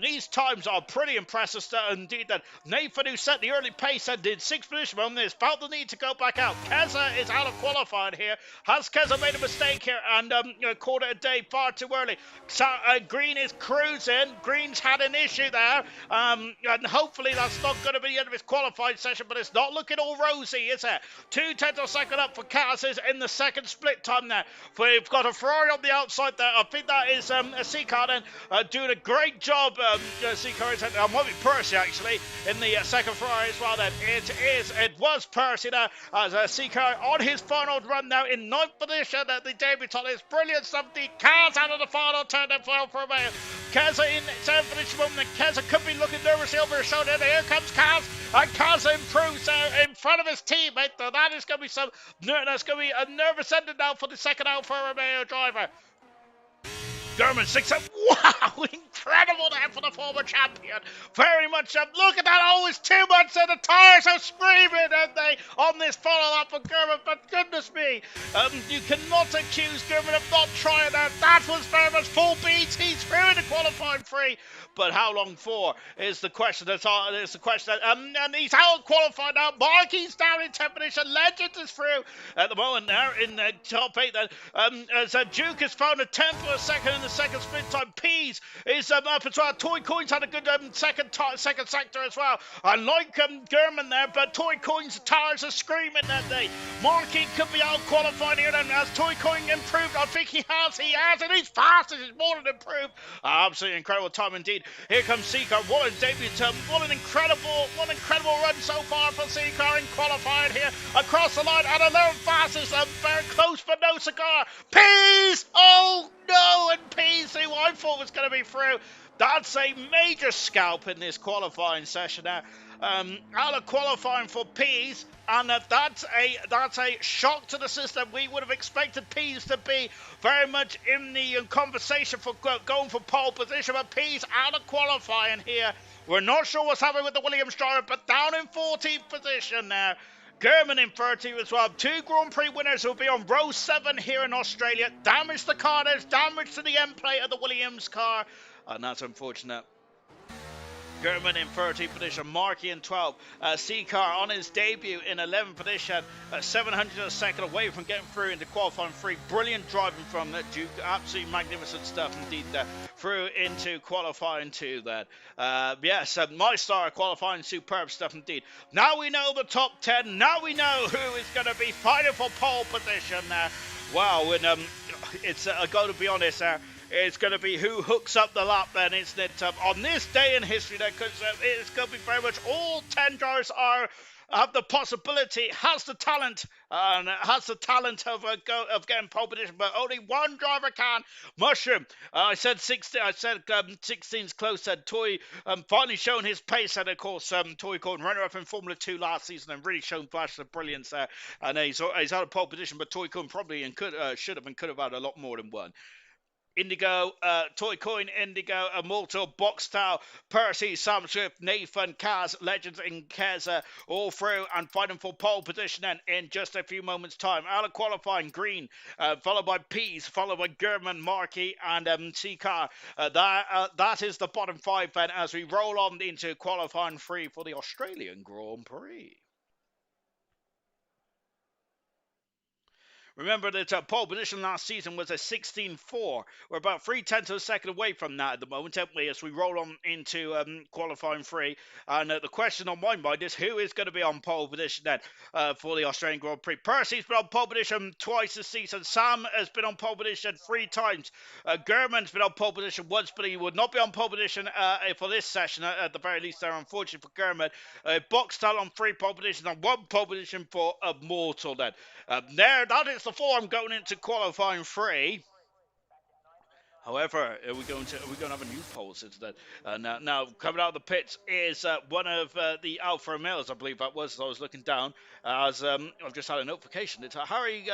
These times are pretty impressive indeed. That Nathan, who set the early pace and did 6th position on this, felt the need to go back out. Keza is out of qualifying here. Has Keza made a mistake here and called it a day far too early? So, Green is cruising. Green's had an issue there, and hopefully that's not going to be the end of his qualifying session, but it's not looking all rosy, is it? 2/10 of a second up for Kaz in the second split time there. We've got a Ferrari on the outside there. I think that is a C-car then, doing a great job. C-car might be Percy actually in the second Ferrari as well then. It was Percy there as a C-car on his final run now in 9th position at the debutant. It's brilliant stuff. The Kaz out of the final turn and for Romeo. Keza in 7th position moment. Keza could be looking nervously over his shoulder. Here comes Kaz, and Kaz improves in front of his teammate. That is going to be that's going to be a nervous ending now for the second Alfa Romeo driver. German 6 up. Wow, incredible there for the former champion. Very much, look at that, always too much, and the tires are screaming, and they, on this follow-up of German, but goodness me, you cannot accuse German of not trying that. That was very much full beats. He's through in the qualifying free, but how long for is the question. And he's out qualified now. Marky's down in 10th position. Legend is through at the moment there in the top 8. Then as Duke has found a 10th for a second in the second sprint time. Pease is up as well. Toy Coins had a good second sector as well. I like German there, but Toy Coins' tires are screaming that day. Marky could be out qualified here, and as Toy Coin improved, I think he has, and he's fast, he's more than improved. Absolutely incredible time indeed. Here comes Seeker. What a debut! What an incredible run so far for Seeker in qualifying here across the line, and 11 fastest, very close but no cigar. Pease! Oh no! And Pease, who I thought was going to be through. That's a major scalp in this qualifying session now. Out of qualifying for Pease, and that's a shock to the system. We would have expected Pease to be very much in the conversation for going for pole position, but Pease out of qualifying here. We're not sure what's happening with the Williams driver, but down in 14th position now. German in 30 as well. 2 Grand Prix winners will be on row 7 here in Australia. Damage to the car, there's damage to the end plate of the Williams car, and that's unfortunate. German in 13th position, Markey in 12th, C-Car on his debut in 11th position, 700 a second away from getting through into qualifying free. Brilliant driving from Duke, absolutely magnificent stuff indeed there, through into qualifying 2 then. Yes, my star qualifying, superb stuff indeed. Now we know the top 10, now we know who is going to be fighting for pole position there. Wow, and it's, I got to be honest there, it's going to be who hooks up the lap then, isn't it? On this day in history, because it's going to be very much all 10 drivers have the possibility, has the talent of getting pole position, but only one driver can. Mushroom, I said 16's close. Toy finally shown his pace, and of course Toy Coin runner-up in Formula 2 last season and really shown flashes of brilliance there. And he's out of pole position, but Toy Coin probably and should have had a lot more than one. Indigo, Toy Coin, Indigo, Immortal, Boxtel, Percy, Sam Swift, Nathan, Kaz, Legends, and Keza all through and fighting for pole position then in just a few moments' time. Out of qualifying, Green, followed by Pease, followed by German, Markey, and C-Car. That is the bottom 5 then as we roll on into qualifying 3 for the Australian Grand Prix. Remember that pole position last season was a 16.4. We're about 0.3 of a second away from that at the moment, haven't we, as we roll on into qualifying 3. And the question on my mind is who is going to be on pole position then for the Australian Grand Prix. Percy's been on pole position twice this season. Sam has been on pole position 3 times. German's been on pole position once, but he would not be on pole position for this session at the very least there, unfortunately for German. Boxtel on 3 pole positions and 1 pole position for Immortal then. That is the form going into qualifying 3. However, are we going to have a new pole instead? Now coming out of the pits is one of the Alfa Romeos, I believe that was, as I was looking down, as I've just had a notification. It's Harry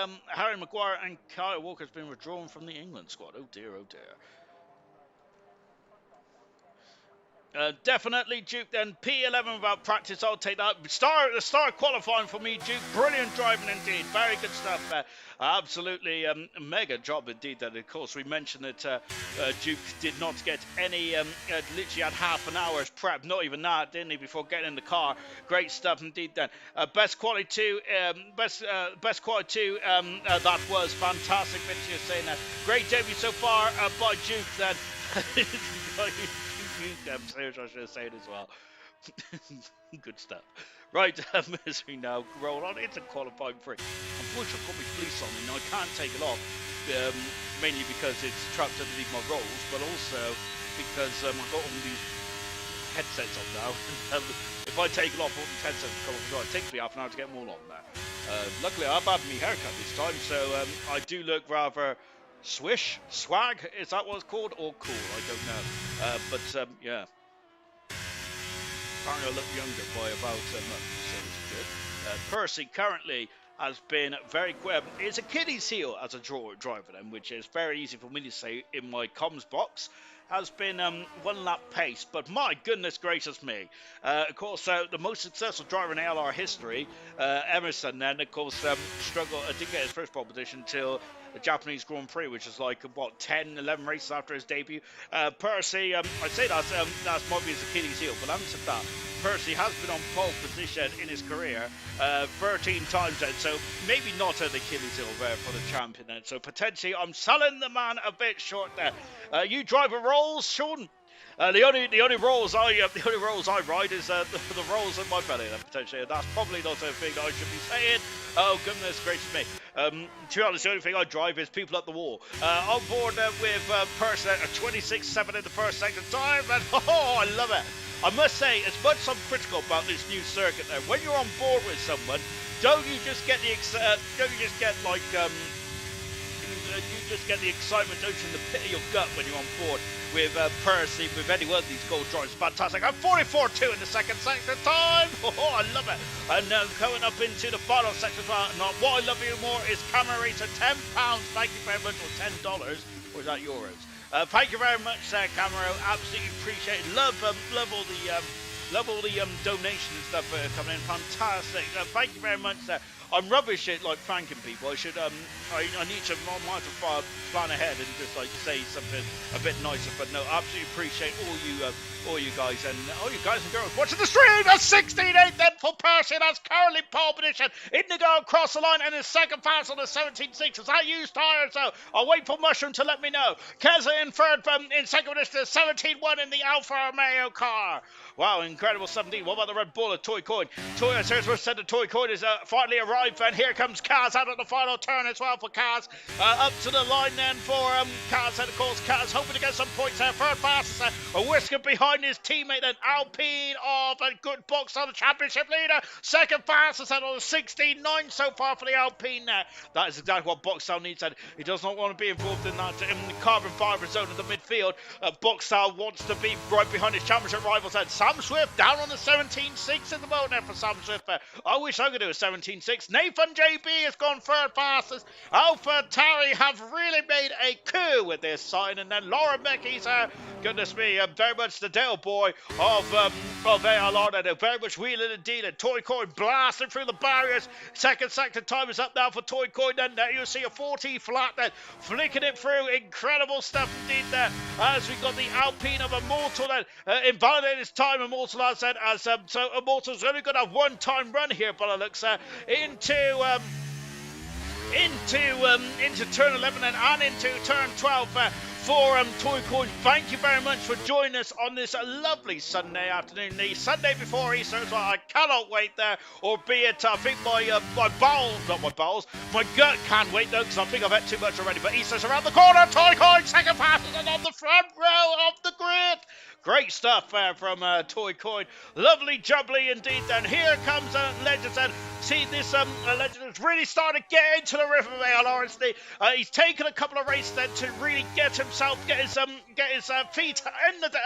Maguire and Kyle Walker has been withdrawn from the England squad. Oh dear, oh dear. Definitely Duke then. P11 without practice, I'll take that. Star qualifying for me, Duke. Brilliant driving indeed. Very good stuff there. Absolutely mega job indeed. That, of course, we mentioned that Duke did not get any, literally had half an hour's prep, not even that, didn't he, before getting in the car. Great stuff indeed then. Best quality 2, best quality 2, that was fantastic. Vince, you're saying that. Great debut so far by Duke then. I should have said as well. Good stuff. Right, as we now roll on into qualifying 3. Unfortunately, I've got my fleece on and I can't take it off, mainly because it's trapped underneath my rolls, but also because I've got all these headsets on now. If I take it off, all the headsets come off as well. It takes me half an hour to get them all on there. Luckily, I've had my haircut this time, so I do look rather swag, is that what it's called, or cool? I don't know. But yeah. Apparently I look younger by about a month, so it's good. Percy currently has been very quick. It's Achilles heel as a driver, then, which is very easy for me to say in my comms box. Has been one lap pace, but my goodness gracious me. Of course, the most successful driver in ALR history, Emerson, then, of course, struggled, didn't get his first pole position until the Japanese Grand Prix, which is like, what, 10, 11 races after his debut. Percy, I'd say that's might be his Achilles heel, but having said that, Percy has been on pole position in his career 13 times then, so maybe not an Achilles heel there for the champion then. So potentially I'm selling the man a bit short there. You driver rolls, Sean? The only rolls I ride is the rolls in my belly then, potentially. That's probably not a thing I should be saying. Oh goodness gracious me. To be honest, the only thing I drive is people at the wall. On board with Percy at 26.7 in the first second time, and oh, I love it. I must say, as much as I'm critical about this new circuit there, when you're on board with someone, don't you just get the you just get the excitement, don't you, in the pit of your gut when you're on board with Percy, with any one of these gold drivers. Fantastic. I'm 44.2 in the second sector time. Oh, I love it. And going up into the final section. What I love even more is camera rates at £10. Thank you very much. Or $10. Or is that euros? Thank you very much, Camero. Absolutely appreciate it. Love all the donations and stuff coming in. Fantastic. Thank you very much, sir. I'm rubbish at like thanking people. I should I need to plan ahead and just like say something a bit nicer. But no, absolutely appreciate all you guys and girls watching the stream. That's 16.8 then for Percy. That's currently pole position. Indigo across the line and his second pass on the 17.6. Is that used tire? So I'll wait for Mushroom to let me know. Keza in third, in second position, 17.1 in the Alfa Romeo car. Wow, incredible 17. What about the Red Bull? A Toy Coin. Said the Toy Coin is finally arrived, and here comes Kaz out of the final turn as well for Kaz. Up to the line then for Kaz, and of course Kaz hoping to get some points there. Third fastest, a whisker behind his teammate, and Alpine off, a good box on the championship leader. Second fastest and on the 16.9 so far for the Alpine there. That is exactly what Boxstyle needs, and he does not want to be involved in that in the carbon fibre zone in the midfield. Boxstyle wants to be right behind his championship rivals, and Sam Swift down on the 17.6 at the moment there for Sam Swift. I wish I could do a 17.6. Nathan JB has gone third fastest. Alpha Tari have really made a coup with this sign, and then Laura Becky's goodness me, very much the Dale boy of ALR. They're very much wheeling and dealing. Toy Coin blasting through the barriers. Second sector time is up now for Toy Coin. Then there you see a 40 flat then flicking it through. Incredible stuff indeed there. As we got the Alpine of Immortal then invalidated his time. Immortal has said so Immortal's only going to have one time run here, but it looks into turn 11 and into turn 12 for Toy Coin. Thank you very much for joining us on this lovely Sunday afternoon, the Sunday before Easter. So I cannot wait there, albeit I think my gut can't wait though, because I think I've had too much already. But Easter's around the corner. Toy Coin second fastest and on the front row of the grid. Great stuff from Toy Coin. Lovely jubbly indeed. Then here comes Legends. And see this Legend has really started to get into the rhythm of ALR. He's taken a couple of races then to really get his feet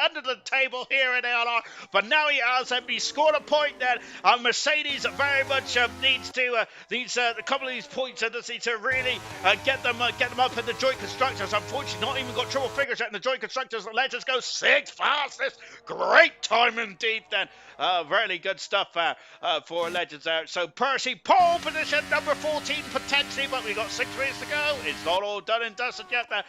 under the table here in ALR. But now he has he scored a point then. Mercedes very much needs a couple of these points does need to really get them up in the joint constructors. Unfortunately, not even got triple figures yet in the joint constructors. Legends go sixth fastest. Great time indeed then. Really good stuff for Legends there. So Percy, pole position, number 14 potentially, but we've got 6 races to go. It's not all done and dusted yet there.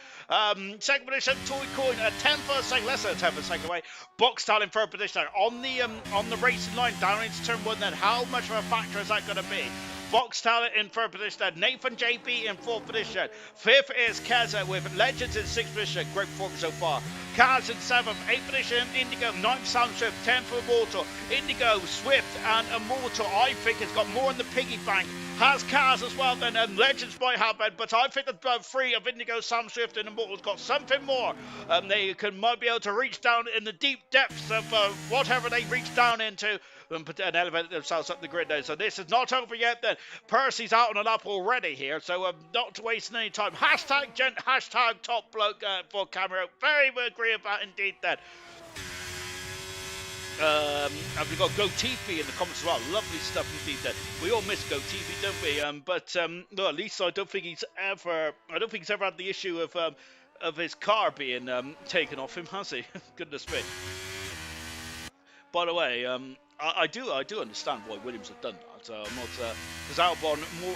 Second position, Toy Coin, a 10th of a second, less than a 10th of a second away. Boxstyle in third position on the racing line down into turn 1 then. How much of a factor is that going to be? Box Talent in third position, Nathan JB in fourth position. Fifth is Keza with Legends in sixth position. Great performance so far. Kaz in seventh, eighth position, Indigo, ninth, Sam Swift, 10th for Immortal. Indigo, Swift, and Immortal, I think, has got more in the piggy bank. Has Kaz as well, then, and Legends might have it, but I think the three of Indigo, Sam Swift, and Immortal's got something more. They might be able to reach down in the deep depths of whatever they reach down into and elevate themselves up the grid there. So this is not over yet then. Percy's out on an up already here, so not wasting any time. Hashtag gent, hashtag top bloke for camera. Very agree about indeed then. And we've got GoTV in the comments as well. Lovely stuff indeed. There, we all miss GoTV, don't we? But no, at least I don't think he's ever had the issue of his car being taken off him, has he? Goodness me. By the way, I do understand why Williams have done that. I'm not because Albon's more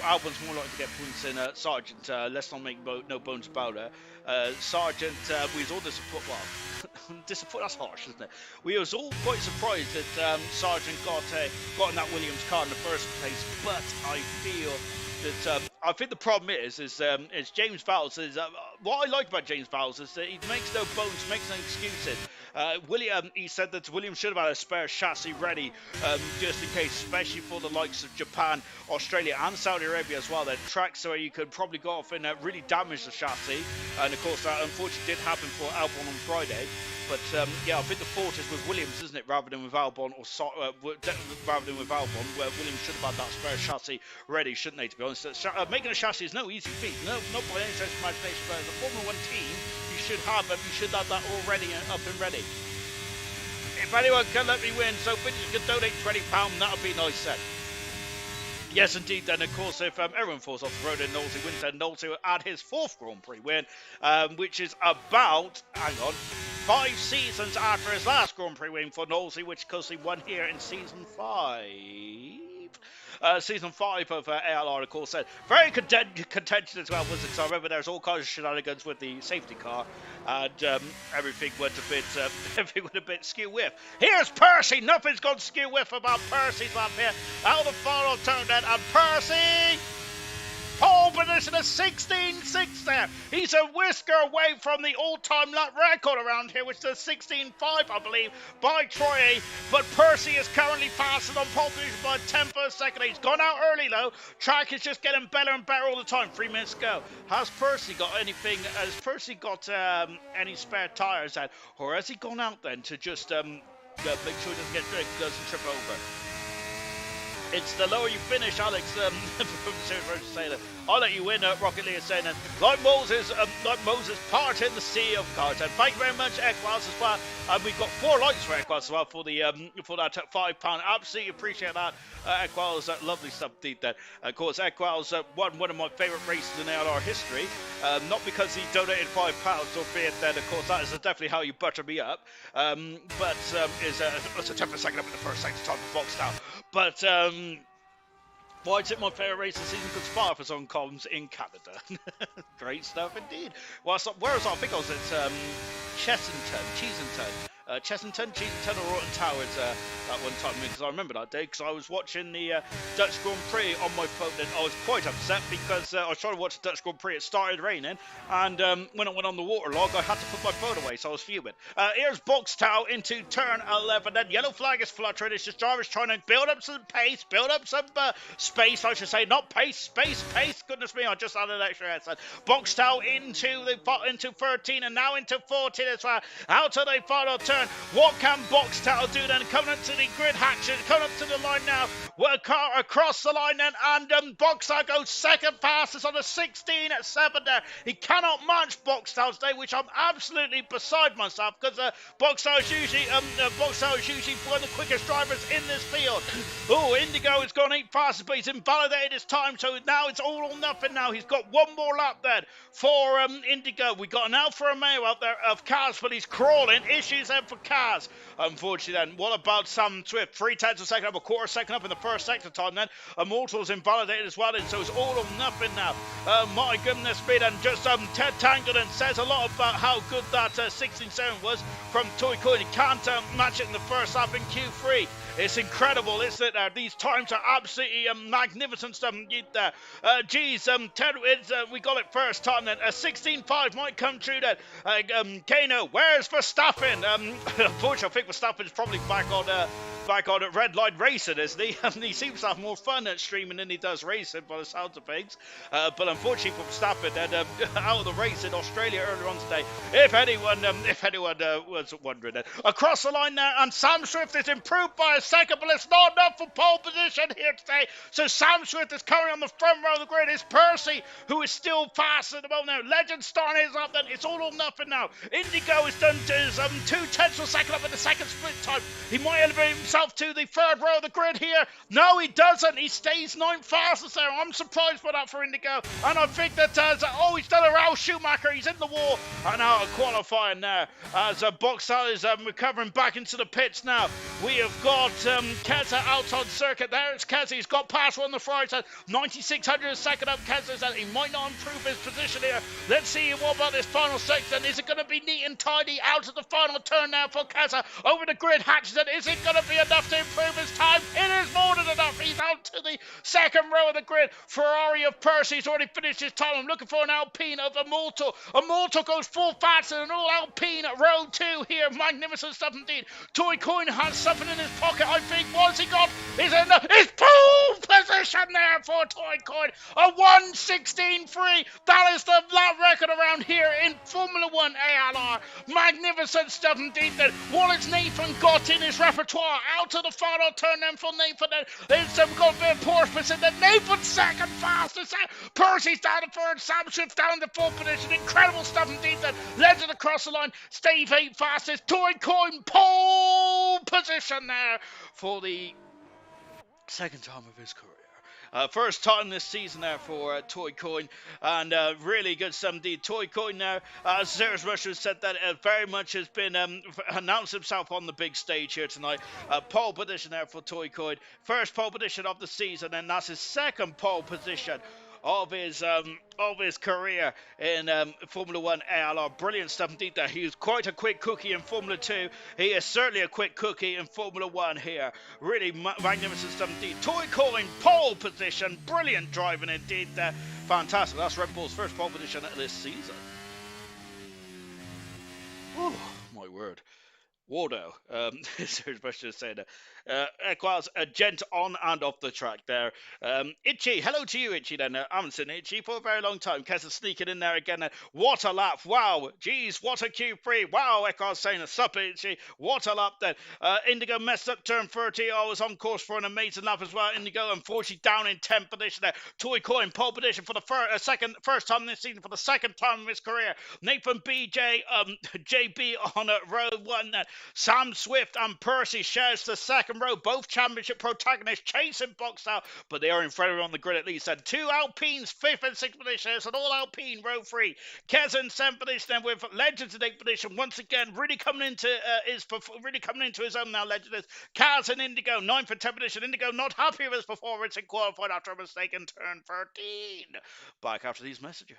likely to get points than Sargent. Let's not make no bones about it. Sargent, we was all disappointed. Well, disappointed. That's harsh, isn't it? We was all quite surprised that Sargent got in that Williams car in the first place. But I feel that I think the problem is James Vowles is what I like about James Vowles is that he makes no bones, makes no excuses. He said that Williams should have had a spare chassis ready just in case, especially for the likes of Japan, Australia and Saudi Arabia as well. They're tracks where you could probably go off and really damage the chassis, and of course that unfortunately did happen for Albon on Friday. But yeah, I think the fault is with Williams, isn't it, rather than with Albon, where Williams should have had that spare chassis ready, shouldn't they? To be honest, making a chassis is no easy feat. No, not by any stretch of imagination. But as a Formula One team, you should have that already up and ready. If anyone can let me win, so finish, you can donate £20. That would be nice, said. Yes, indeed. Then, of course, if everyone falls off the road and Nolte wins, then Nolte will add his 4th Grand Prix win, which is about, 5 seasons after his last Grand Prix win for Nolte, which because he won here in Season 5. Season 5 of ALR, of course, said very contentious as well, was it? So I remember there's all kinds of shenanigans with the safety car, and everything went a bit skew whiff. Here's Percy. Nothing's gone skew whiff about Percy's lap here. Out of the final turn then, and Percy. Pole position of 16.6 there. He's a whisker away from the all-time lap record around here, which is 16.5, I believe, by Troy. But Percy is currently passing on pole position by 10th per second. He's gone out early, though. Track is just getting better and better all the time. 3 minutes to go. Has Percy got anything? Has Percy got any spare tyres out? Or has he gone out then to just make sure he doesn't trip over? It's the lower you finish, Alex, from Sailor. I'll let you win, Rocket League is saying that. Like Moses part in the sea of cards. And thank you very much, Equals, as well. And we've got 4 likes for Equals as well for that £5. Absolutely appreciate that, Equals. Lovely stuff indeed there. Of course, Equals won one of my favourite races in ALR history. Not because he donated £5, albeit that, of course, that is definitely how you butter me up. But is a 10 per second up in the first second time for Box now. But why is it my favourite race this season? Because Spa was on comms in Canada. Great stuff indeed. Well, where was I? I think I was at Chesterton, or Rotten Towers that one time, because I remember that day, because I was watching the Dutch Grand Prix on my phone, and I was quite upset because I was trying to watch the Dutch Grand Prix. It started raining, and when I went on the waterlog, I had to put my phone away, so I was fuming. Here's Boxtow into turn 11, then yellow flag is fluttering. It's just drivers trying to build up some pace, build up some space, I should say, not pace, space. Goodness me, I just added an extra headset. Boxtow into 13, and now into 14 as well. Out of the final turn. What can Boxtow do then? Coming up to the grid hatchet, coming up to the line now. Well, car across the line then, and Boxtow goes second fastest on a 16.7 there. He cannot match Boxtow today, which I'm absolutely beside myself, because Boxtow is usually one of the quickest drivers in this field. Oh, Indigo has gone 8 fastest, but he's invalidated his time, so now it's all or nothing now. He's got one more lap then for Indigo. We got an Alfa Romeo out there of Kaz, but he's crawling. Issues then for Kaz. Unfortunately then, what about Sam Swift? 3/10 of a second up, a quarter second up in the first sector time then. Immortal's invalidated as well, and so it's all or nothing now. My goodness me, and just Ted Tangleton says a lot about how good that 16.7 was from Toy Coin. He can't match it in the first lap in Q3. It's incredible, isn't it? These times are absolutely magnificent stuff. Ted, we got it first time then. A 16.5 might come true then. Kano, where's Verstappen? Unfortunately, I think Verstappen's probably back on back on at Red Light Racing, isn't he? He seems to have more fun at streaming than he does racing, by the sounds of things. But unfortunately for Verstappen, out of the race in Australia earlier on today, if anyone was wondering. Across the line now, and Sam Swift is improved by a second, but it's not enough for pole position here today. So Sam Swift is currently on the front row of the grid. It's Percy who is still fast at the moment now. Legend starting is up then. It's all or nothing now. Indigo has done his 2/10 of a second up in the second split time. He might elevate himself to the third row of the grid here. No, he doesn't. He stays ninth fastest there. I'm surprised by that for Indigo. And I think that he's done a Raul Schumacher. He's in the wall and out of qualifying now. As Boxall is recovering back into the pits now. We have got Keza out on circuit. There it's Keza. He's got past on the Friday side. 9,600 a second up Keza. He might not improve his position here. Let's see what about this final section. Is it going to be neat and tidy out of the final turn now for Keza? Over the grid hatches it. Is it going to be enough to improve his time? It is more than enough. He's out to the second row of the grid. Ferrari of Percy's already finished his time. I'm looking for an Alpine of Immortal. Immortal goes full fast in an all Alpine row 2 here. Magnificent stuff indeed. Toy Coin has something in his pocket, I think. What's he got? Is it enough? It's pole position there for Toy Coin. A 1:16.3. That is the lap record around here in Formula 1 ALR. Magnificent stuff indeed then. What has Nathan got in his repertoire? Out to the final turn then for Nathan. Then got a bit of Porsche, and then Nathan second fastest. Percy's down to third. Sam Swift down to fourth position. Incredible stuff indeed then. Legend across the line. Steve 8 fastest. Toy Coin pole position there for the second time of his career. First time this season there for Toy Coin, and really good stuff indeed. Toy Coin now, Sarah's Rusher said that very much has been announced himself on the big stage here tonight. Pole position there for Toy Coin. First pole position of the season, and that's his second pole position of his career in Formula 1 ALR. Brilliant stuff indeed there. He was quite a quick cookie in Formula 2. He is certainly a quick cookie in Formula 1 here. Really magnificent stuff indeed. Toy Coin pole position. Brilliant driving indeed there. Fantastic. That's Red Bull's first pole position this season. Oh, my word. Waldo, especially saying that. Equals a gent on and off the track there. Itchy, hello to you, Itchy. Then I haven't seen Itchy for a very long time. Kessa sneaking in there again. What a lap! Wow, geez, what a Q3! Wow, Equals saying a sup, Itchy. What a lap then. Indigo messed up turn 30. I was on course for an amazing lap as well. Indigo, unfortunately, down in 10th position there. Toy Coin pole position for the first time this season for the second time in his career. Nathan BJ, JB on row 1 there. Sam Swift and Percy shares the second row, both championship protagonists chasing Boxall, but they are in front of him on the grid at least. And two Alpines, 5th and 6th position. It's an all Alpine row 3. Kez in 7th position, then with Legends in 8th position. Once again, really coming into his own now. Legends. Kaz and Indigo 9th and 10th position. Indigo not happy with his performance in qualifying after a mistake in turn 13. Back after these messages.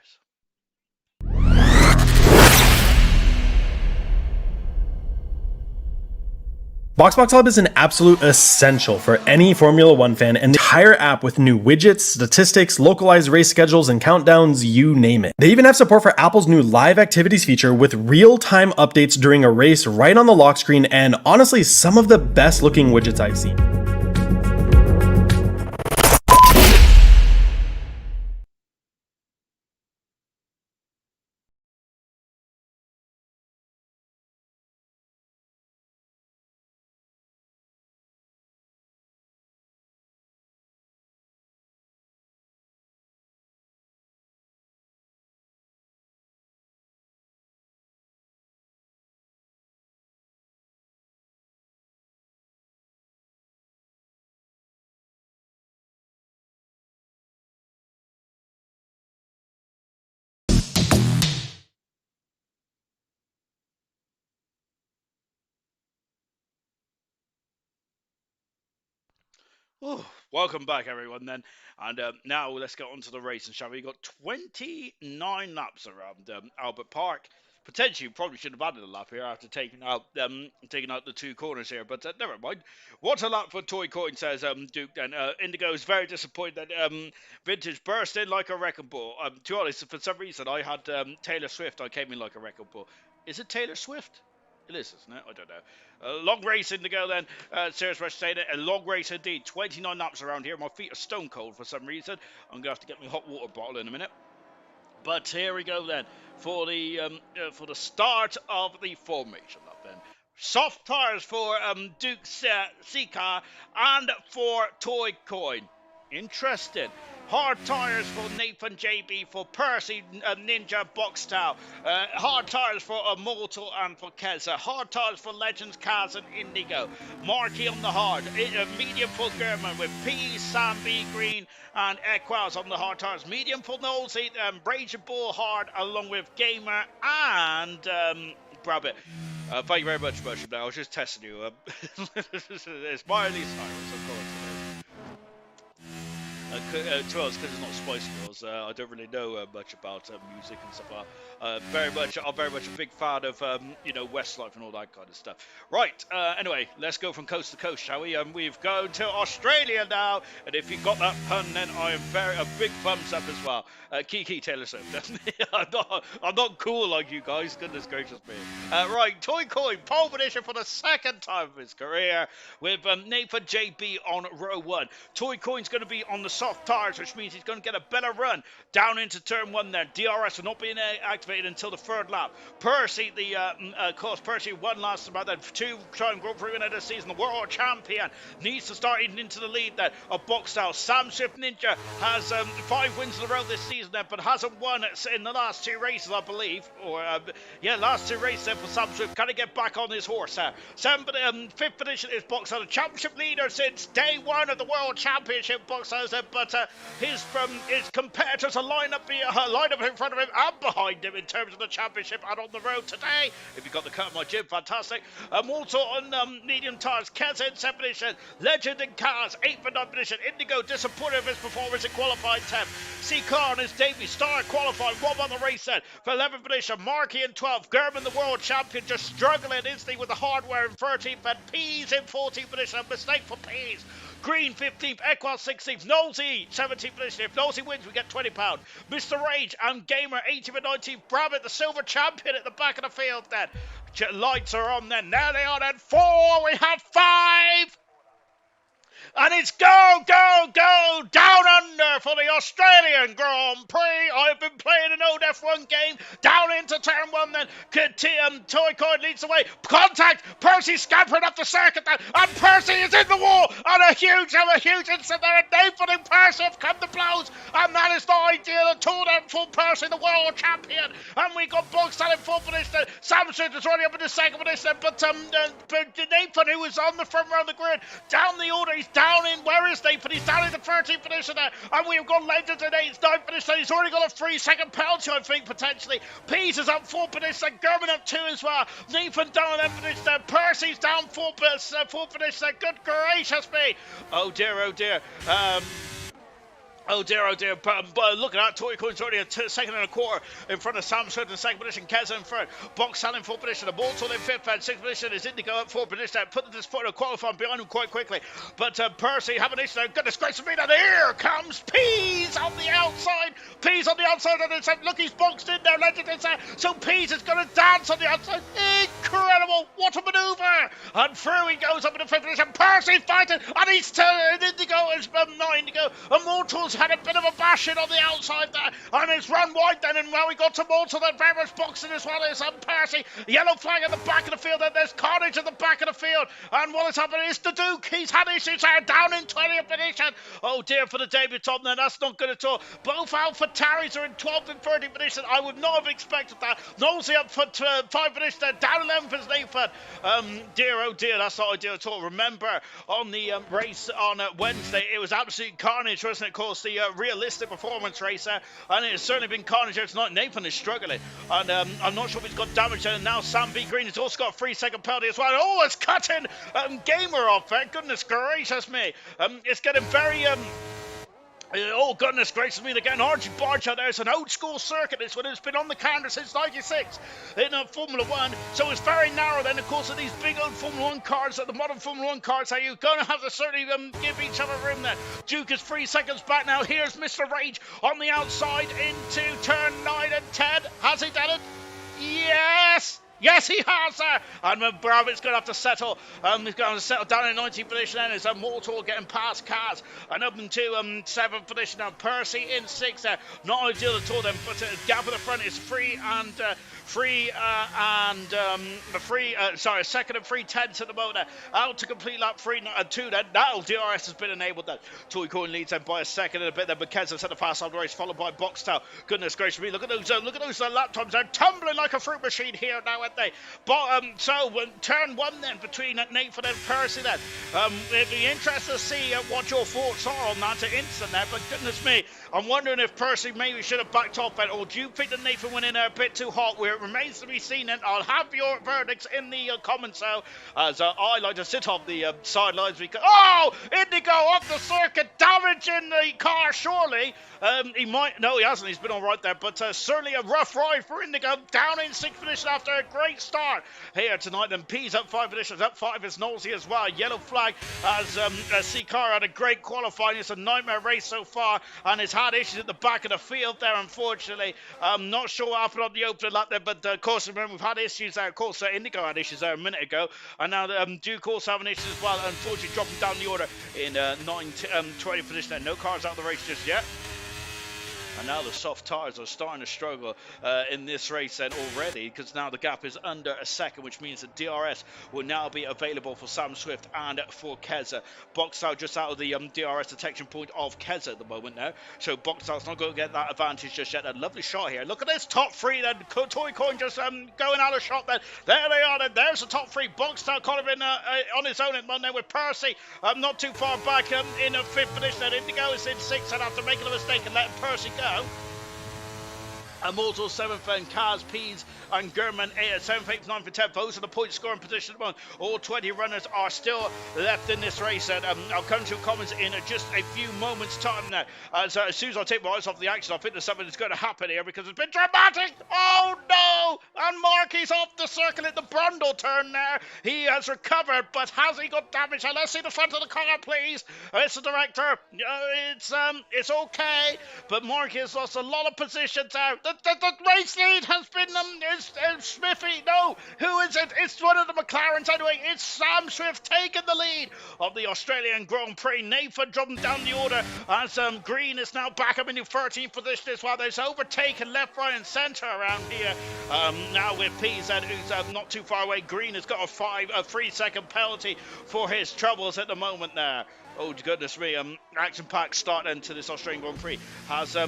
BoxBox Hub is an absolute essential for any Formula 1 fan, and the entire app with new widgets, statistics, localized race schedules, and countdowns, you name it. They even have support for Apple's new live activities feature with real-time updates during a race right on the lock screen, and honestly, some of the best looking widgets I've seen. Oh, welcome back, everyone, then. And now let's get on to the racing, shall we? We've got 29 laps around Albert Park. Potentially, probably should have added a lap here after taking out the two corners here, but never mind. What a lap for Toy Coin, says Duke. Then Indigo is very disappointed that Vintage burst in like a wrecking ball. To be honest, for some reason, I had Taylor Swift. I came in like a wrecking ball. Is it Taylor Swift? It is, isn't it? I don't know. Long race in to go then. Serious Rush saying it. A long race indeed. 29 laps around here. My feet are stone cold for some reason. I'm going to have to get my hot water bottle in a minute. But here we go then for the start of the formation lap then. Soft tires for Duke Sika and for Toy Coin. Interesting. Hard tires for Nathan JB, for Percy Ninja Boxtow. Hard tires for Immortal and for Keza. Hard tires for Legends, Kaz and Indigo. Marky on the hard. Medium for German with P, Sam B, Green and Equals on the hard tires. Medium for Nosey, Brazier Bull hard along with Gamer and Brabbit. Thank you very much, Merchant. I was just testing you. It's Miley Cyrus, of course. To us, because it's not Spice Girls, I don't really know much about music and stuff like that. I'm very much a big fan of, Westlife and all that kind of stuff. Right, anyway, let's go from coast to coast, shall we? We've gone to Australia now, and if you got that pun, then I am a big thumbs up as well. Kiki Taylor Swift. I'm not cool like you guys, goodness gracious me. Right, Toy Coin, pole position for the second time of his career, with Nathan JB on row 1. Toy Coin's going to be on the soft tires, which means he's going to get a better run down into turn 1 there. DRS will not be activated until the third lap. Percy, Percy won last about that 2-time Grand Prix winner this season, the world champion, needs to start eating into the lead there of Boxtown. Sam Swift Ninja has 5 wins in a row this season there, but hasn't won in the last 2 races, I believe. Last 2 races there for Sam Swift. Can he get back on his horse there? 5th position is Boxtown, the championship leader since day 1 of the world championship. Boxtown, but his competitors are lined up in front of him and behind him in terms of the championship and on the road today. If you got the cut of my gym, fantastic. Also on medium tires, Kez in 7th position, Legend and Kaz 8th and 9th position. Indigo disappointed of his performance in qualifying 10th. C-Car on his debut start qualifying, what on the race set for 11th position. Marky in 12th, German the world champion just struggling, isn't he, with the hardware in 13th, and Peas in 14th position. A mistake for Peas. Green 15th, Equal 16th, Nosey 17th position. If Nosey wins, we get £20. Mr. Rage and Gamer 18th and 19th. Brabbit, the silver champion, at the back of the field then. Lights are on then. Now they are then 4. We have 5. And it's go, go, go, down under for the Australian Grand Prix. I've been playing an old F1 game, down into turn 1 then. Toy Coin leads the way. Contact, Percy scampering up the circuit then, and Percy is in the wall, and a huge incident there, and Nathan and Percy have come to blows, and that is the ideal. A tour then for Percy, the world champion, and we got Bogstad in 4th position. Samson is already up in the 2nd position, but Nathan, who was on the front row of the grid, down the order, he's down in, where is Nathan? He's down in the 13th position there, and we've got Legends in 8th, 9th position. He's already got a 3-second penalty, I think, potentially. Pease is up 4th position, German up 2 as well. Nathan down 11th position, Percy's down 4th position. Good gracious me. Oh dear, oh dear. Oh dear, but look at that, Toy Coin's already a 2nd and a quarter in front of Sam Swift in 2nd position, Keza in 3rd, Boxal in 4th position, Immortal in 5th and 6th position is Indigo up 4th position, put this point of qualifying behind him quite quickly, but Percy having an issue, goodness gracious me, and here comes Pease on the outside, and it's look, he's boxed in there, Legend is there, so Pease is going to dance on the outside, incredible, what a manoeuvre, and through he goes up in the 5th position, Percy fighting, and he's turning Indigo, it's 9 Indigo, Immortal's had a bit of a bashing on the outside there, and it's run wide then, and well, we got to Mortal, then very much boxing as well as Percy. Yellow flag at the back of the field, and there's Carnage at the back of the field, and what has happened is the Duke, he's had issues there, down in 20th position. Oh dear, for the debutant then, that's not good at all. Both Alpha Taris are in 12th and 13th position, I would not have expected that. Nosey up for 5th position there, down 11th is Nathan. Dear, oh dear, that's not ideal at all. Remember, on the race on Wednesday, it was absolute carnage, wasn't it? Of course, the realistic performance racer, and it's certainly been carnage here tonight. Nathan is struggling, and I'm not sure if he's got damage there. And now Sam B. Green has also got a 3-second penalty as well. Oh, it's cutting Gamer off there. Goodness gracious me. It's getting very oh goodness gracious me, they're getting argy barge out there. It's an old school circuit, this one. It's been on the calendar since 96 in Formula 1, so it's very narrow then. Of course, of these big old Formula 1 cars, the modern Formula 1 cars, are you going to have to certainly give each other room there. Duke is 3 seconds back now. Here's Mr. Rage on the outside into turn 9 and 10. Has he done it? Yes! Yes, he has there. And Bravitt's going to have to settle. He's going to settle down in 19th position. Then it's a Mortal getting past Kaz and up into 7th position now. Percy in 6th there. Not ideal at all then, but gap in the front is second and 3/10 at the moment. Out to complete lap 3 and 2 then. Now DRS has been enabled then. Toy Coin leads then by a second and a bit then. Bekeza set the fast on the race, followed by Boxtel. Goodness gracious me, look at those lap times. They're tumbling like a fruit machine here now, aren't they? But turn 1 then between Nathan and Percy then. It'd be interesting to see what your thoughts are on that instant there, but goodness me, I'm wondering if Percy maybe should have backed off it, or do you think that Nathan went in there a bit too hot? Where it remains to be seen, and I'll have your verdicts in the comments now, as I like to sit off the sidelines because Indigo off the circuit, damaging the car. Surely he might. No, he hasn't. He's been all right there, but certainly a rough ride for Indigo. Down in 6th position after a great start here tonight. Then P's up 5 positions. Up 5 is Nosey as well. Yellow flag as C-Car had a great qualifying. It's a nightmare race so far, and it's had issues at the back of the field there, unfortunately. I'm not sure what happened on the opening lap there, but of course, remember, we've had issues there. Of course, Indigo had issues there a minute ago, and now Duke also having issues as well, unfortunately dropping down the order in 20th position there. No cars out of the race just yet. And now the soft tyres are starting to struggle in this race then already, because now the gap is under a second, which means that DRS will now be available for Sam Swift and for Keza. Boxtel just out of the DRS detection point of Keza at the moment now, so Boxtel's not going to get that advantage just yet. A lovely shot here. Look at this top 3 then. Toy Coin just going out of shot then. There they are then. There's the top 3. Boxtel kind of in on his own at the moment with Percy not too far back in 5th position. And Indigo is in 6th and after making a mistake and letting Percy go. Immortal 7th and Kaz, Pease and Gurman 7th, 8th, 9th and 10th. Those are the point scoring position at the moment. All 20 runners are still left in this race, and I'll come to comments in just a few moments time now. As soon as I take my eyes off the action, I think there's something that's going to happen here because it's been dramatic. Oh no! And Marky's off the circle at the Brundle turn there. He has recovered, but has he got damage? Let's see the front of the car, please. Mr. Director, it's okay, but Marky has lost a lot of positions out. The race lead has been Smithy. No, who is it? It's one of the McLarens anyway. It's Sam Swift taking the lead of the Australian Grand Prix. Nathan dropping down the order as Green is now back up in the 13th position as well. There's overtaken left, right and centre around here. Now with PZ, who's not too far away. Green has got a 3-second penalty for his troubles at the moment there. Oh goodness me, action-packed start into this Australian Grand Prix as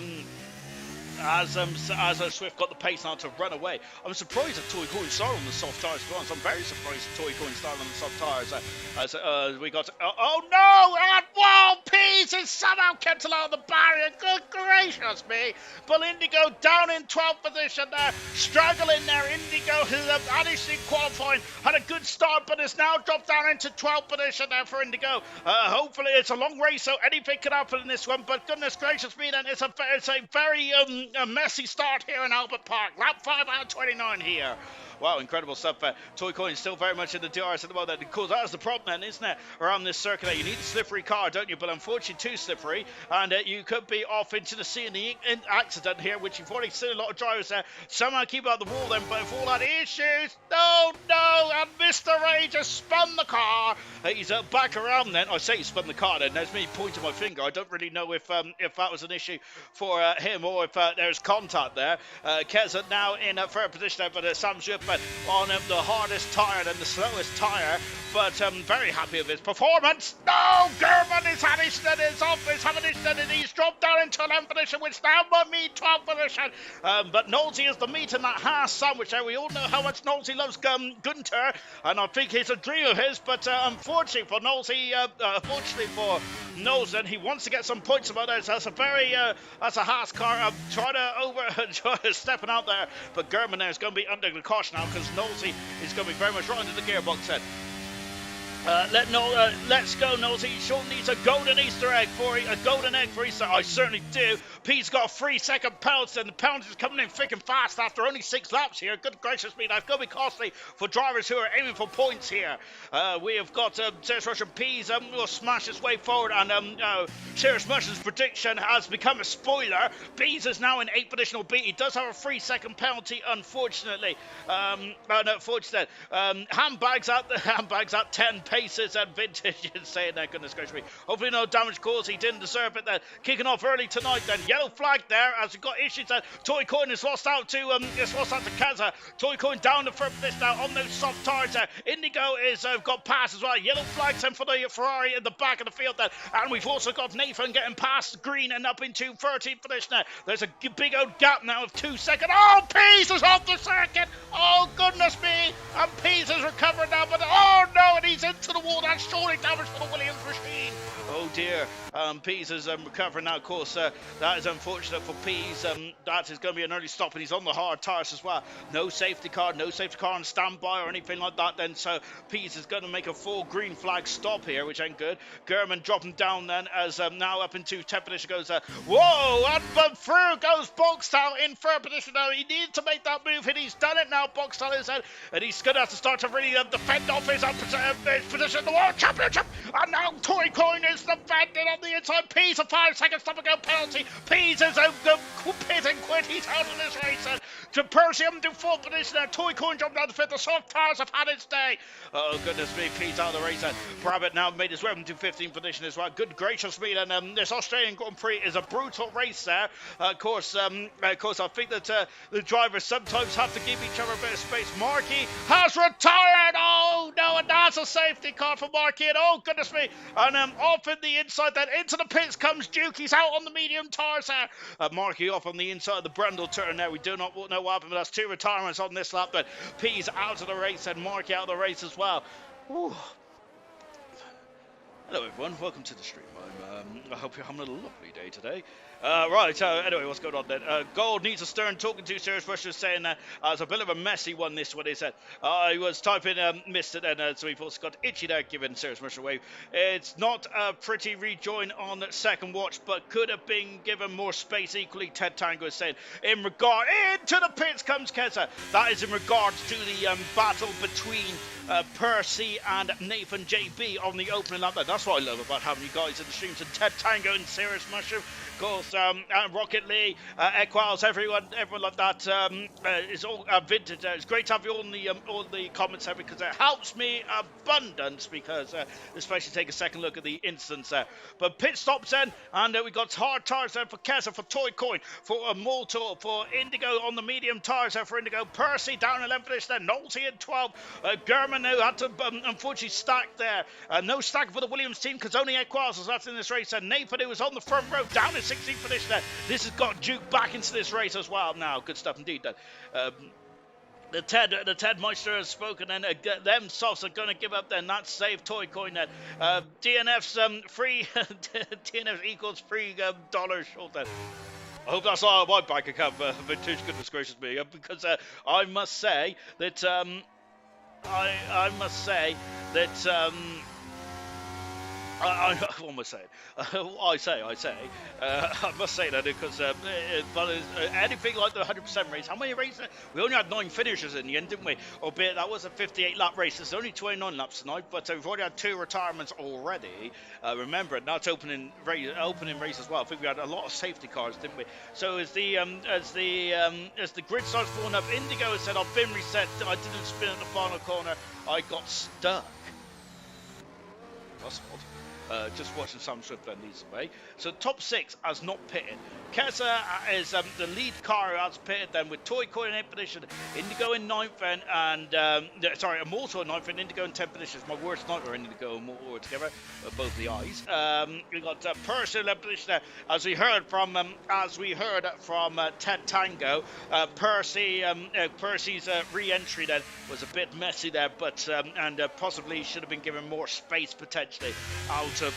Swift got the pace now to run away. I'm surprised that Toy Coin started on the soft tyres for once. I'm very surprised that Toy Coin started on the soft tyres as we got oh no, and whoa, Pease is somehow kept along the barrier. Good gracious me. But Indigo down in 12th position there, struggling there. Indigo, who managed in qualifying, had a good start, but has now dropped down into 12th position there for Indigo. Hopefully it's a long race, so anything could happen in this one, but goodness gracious me then, it's a very a messy start here in Albert Park. Lap 5 out of 29 here. Wow, incredible stuff. Toy Coin still very much in the DRS at the moment. Of course, that's the problem then, isn't it? Around this circuit, you need a slippery car, don't you? But unfortunately, too slippery, and you could be off into the sea in the accident here, which you've already seen a lot of drivers there. Somehow keep out the wall then, but if all that issues, no, and Mr. Ray just spun the car. He's back around then. I say he spun the car then. There's me pointing my finger. I don't really know if that was an issue for him or if there's contact there. Keza now in third position there, but Sam Swift on the hardest tyre and the slowest tyre, but very happy with his performance. No, German is having his office, and he's dropped down into 11th position, which now might mean 12th position. But Nosey is the meat in that Haas sandwich there. We all know how much Nosey loves Gunter, and I think it's a dream of his, but unfortunately for Nosey, he wants to get some points about this. That's a Haas car trying to stepping out there, but German there is going to be under the caution now because Nosey is going to be very much right into the gearbox set. Let's go, Nosey. Sean needs a golden Easter egg for Easter. I certainly do. Pete's got a 3-second penalty, and the penalty's coming in thick and fast after only 6 laps here. Good gracious me, that's going to be costly for drivers who are aiming for points here. We have got Serious Russian Peas will smash his way forward, and Serious Russian's prediction has become a spoiler. Peas is now in 8th position, albeit he does have a 3-second penalty, unfortunately. Handbags at 10 paces and vintage is saying that, goodness gracious me. Hopefully no damage caused, he didn't deserve it. Kicking off early tonight then. Yellow flag there as we've got issues there. Toy Coin is lost out to Kaza. Toy Coin down the front this now on those soft tires there. Indigo is got past as well. Yellow flags and for the Ferrari in the back of the field there. And we've also got Nathan getting past Green and up into 13th position there. There's a big old gap now of 2 seconds. Oh, Pease is off the circuit. Oh, goodness me. And Pease is recovering now, but oh no, and he's into the wall. That's surely damage for the Williams machine. Oh dear. Pease is recovering now, of course. That is unfortunate for Pease. That is going to be an early stop, and he's on the hard tires as well. No safety car on standby or anything like that then. So Pease is going to make a full green flag stop here, which ain't good. German dropping down then as now up into 10th position goes. Whoa, and through goes Boxtel in 3rd position now. He needs to make that move, and he's done it now. Boxtel is in, and he's going to have to start to really defend off his position in the World Championship. And now Toy Coin is defending on the inside. Pease a 5-second stop and go penalty. Pease is pit and quit. He's out of this race. To Percy up to 4th position there. Toy Coin jumped down the 5th. The soft tires have had its day. Oh, goodness me. Pease out of the race. Brabant now made his way up to 15th position as well. Good gracious me. And this Australian Grand Prix is a brutal race there. Of course, I think that the drivers sometimes have to give each other a bit of space. Markey has retired. Oh, no. And that's a safety car for Markey. And oh, goodness me. And off in the inside then into the pits comes Duke. He's out on the medium tires there. Markey off on the inside of the Brundle turn there. We do not know what happened, but that's 2 retirements on this lap. But Pease out of the race and Markey out of the race as well. Ooh. Hello everyone, welcome to the stream. I hope you're having a lovely day today. Right, anyway, what's going on then? Gold needs a stern talking to. Serious Russia saying it's a bit of a messy one, this one, he said. He was typing, missed it, and so we've also got Itchy there giving Serious Russia a wave. It's not a pretty rejoin on second watch, but could have been given more space equally, Ted Tango is saying. Into the pits comes Keza. That is in regards to the battle between Percy and Nathan JB on the opening lap. That's what I love about having you guys in the streams, and Ted Tango and Serious Mushroom, of course, Rocket Lee, Equals, everyone like that. It's all vintage. It's great to have you all the comments there because it helps me abundance because especially take a second look at the instance there. But pit stops then, and we got hard tires there for Kessa, for Toy Coin, for Molto, for Indigo on the medium tires there for Indigo. Percy down 11th position there, Nolte in 12. German who had to unfortunately stack there. No stack for the Williams team because only Equals was left in this race. And Nathan, who was on the front row, down in 16th position there. This has got Duke back into this race as well now. Good stuff indeed then. The Ted Meister has spoken, and them softs are going to give up then. That's save Toy Coin then. DNF's free. DNF equals $3 short then. I hope that's all my bank account, vintage, goodness gracious me, because I must say that I must say that what am I saying? I must say that because anything like the 100% race, how many races? We only had 9 finishers in the end, didn't we? Albeit that was a 58 lap race. There's only 29 laps tonight, but we've already had 2 retirements already. Remember, that's opening race as well. I think we had a lot of safety cars, didn't we? So as the grid starts falling up, Indigo has said, I've been reset. I didn't spin at the final corner. I got stuck. That's odd. Just watching Sam Swift then leads the way. So top 6 has not pitted. Kessa is the lead car who has pitted then with Toy Coin in 8th position, Indigo in 9th then, and Immortal in 9th and Indigo in 10th position. It's my worst nightmare, Indigo and Immortal together, both the eyes. We got Percy in 11th position there, as we heard from Ted Tango. Percy's re-entry then was a bit messy there, but and possibly should have been given more space potentially out of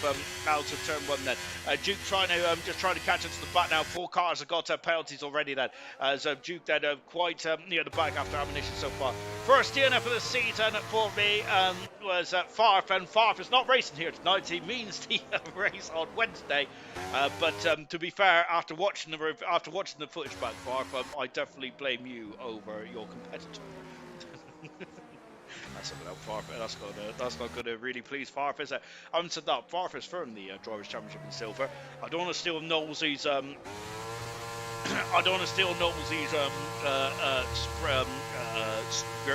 turn one then. Duke trying to just trying to catch into the back now. 4 cars have got penalties already then. As Duke then quite near the back after ammunition so far. First DNF of the season for me was Farf, and Farf is not racing here tonight. He means the race on Wednesday. But to be fair, after watching the footage back, Farf, I definitely blame you over your competitor. That's something else, Farf. That's not going to really please Farf, is it? I'm said that Farf is firm the Drivers' Championship in silver. I don't want to steal Knowlesy's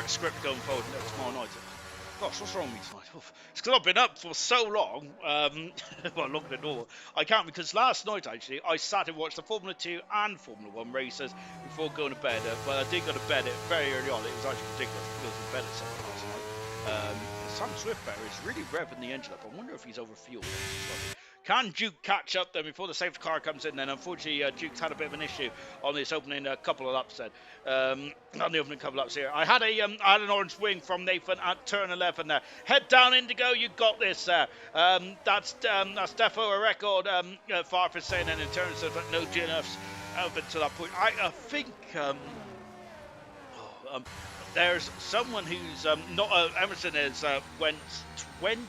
script going forward tomorrow night. Gosh, what's wrong with me tonight? Oof. It's because I've been up for so long. Well, looking at normal, I can't, because last night actually I sat and watched the Formula 2 and Formula 1 races before going to bed. But I did go to bed very early on. It was actually ridiculous to go to bed at 7 last night. Sam Swiftberry is really revving the engine up. I wonder if he's overfueled. Can Duke catch up then before the safety car comes in? Then unfortunately Duke's had a bit of an issue on this opening couple of laps then. On the opening couple of laps here. I had an orange wing from Nathan at turn 11 there. Head down, Indigo, you got this there. That's defo a record, Farf is saying, and in terms of no DNFs over to that point. I think there's someone who's not Emerson is went 20.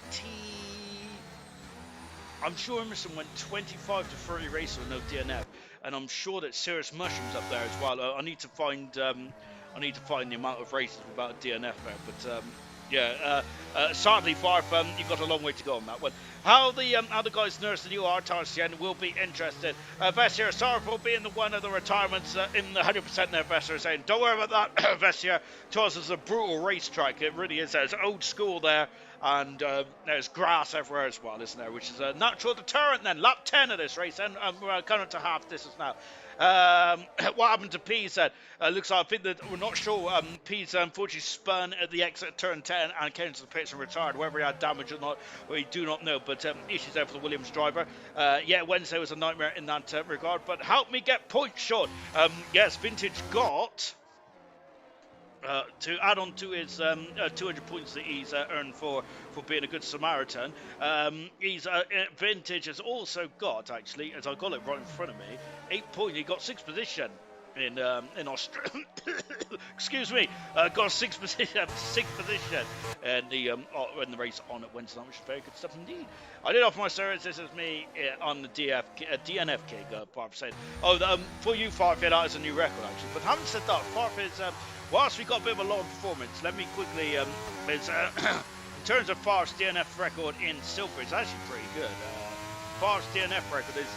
I'm sure Emerson went 25 to 30 races with no DNF, and I'm sure that Cirrus Mushroom's up there as well. I need to find the amount of races without a DNF there, but sadly, Farf, you've got a long way to go on that one. How the guys nurse the new R-Tarsian will be interested. Vessier, sorry for being the one of the retirements in the 100% there, Vessier, saying, don't worry about that, Vessier. To us, it's a brutal racetrack. It really is. There's old school there, and there's grass everywhere as well, isn't there? Which is a natural deterrent then. Lap 10 of this race, and we're coming to half distance now. What happened to Pease then? Looks like, I think that we're not sure. Pease unfortunately spun at the exit turn 10 and came to the pits and retired. Whether he had damage or not, we do not know. But issues there for the Williams driver. Yeah, Wednesday was a nightmare in that regard. But help me get points, Sean. Yes, Vintage got. To add on to his 200 points that he's earned for being a good Samaritan, Vintage has also got, actually, as I got it right in front of me, 8 points. He got 6th position in Australia. Excuse me, got 6th position in the race on Wednesday night, which is very good stuff indeed. I did offer my service. This is me on the DNF kick. Farf said, for you, Farf, that is a new record actually. But having said that, Farf is. Whilst we got a bit of a long performance, let me quickly, in terms of Farf's DNF record in silver, it's actually pretty good. Farf's DNF record is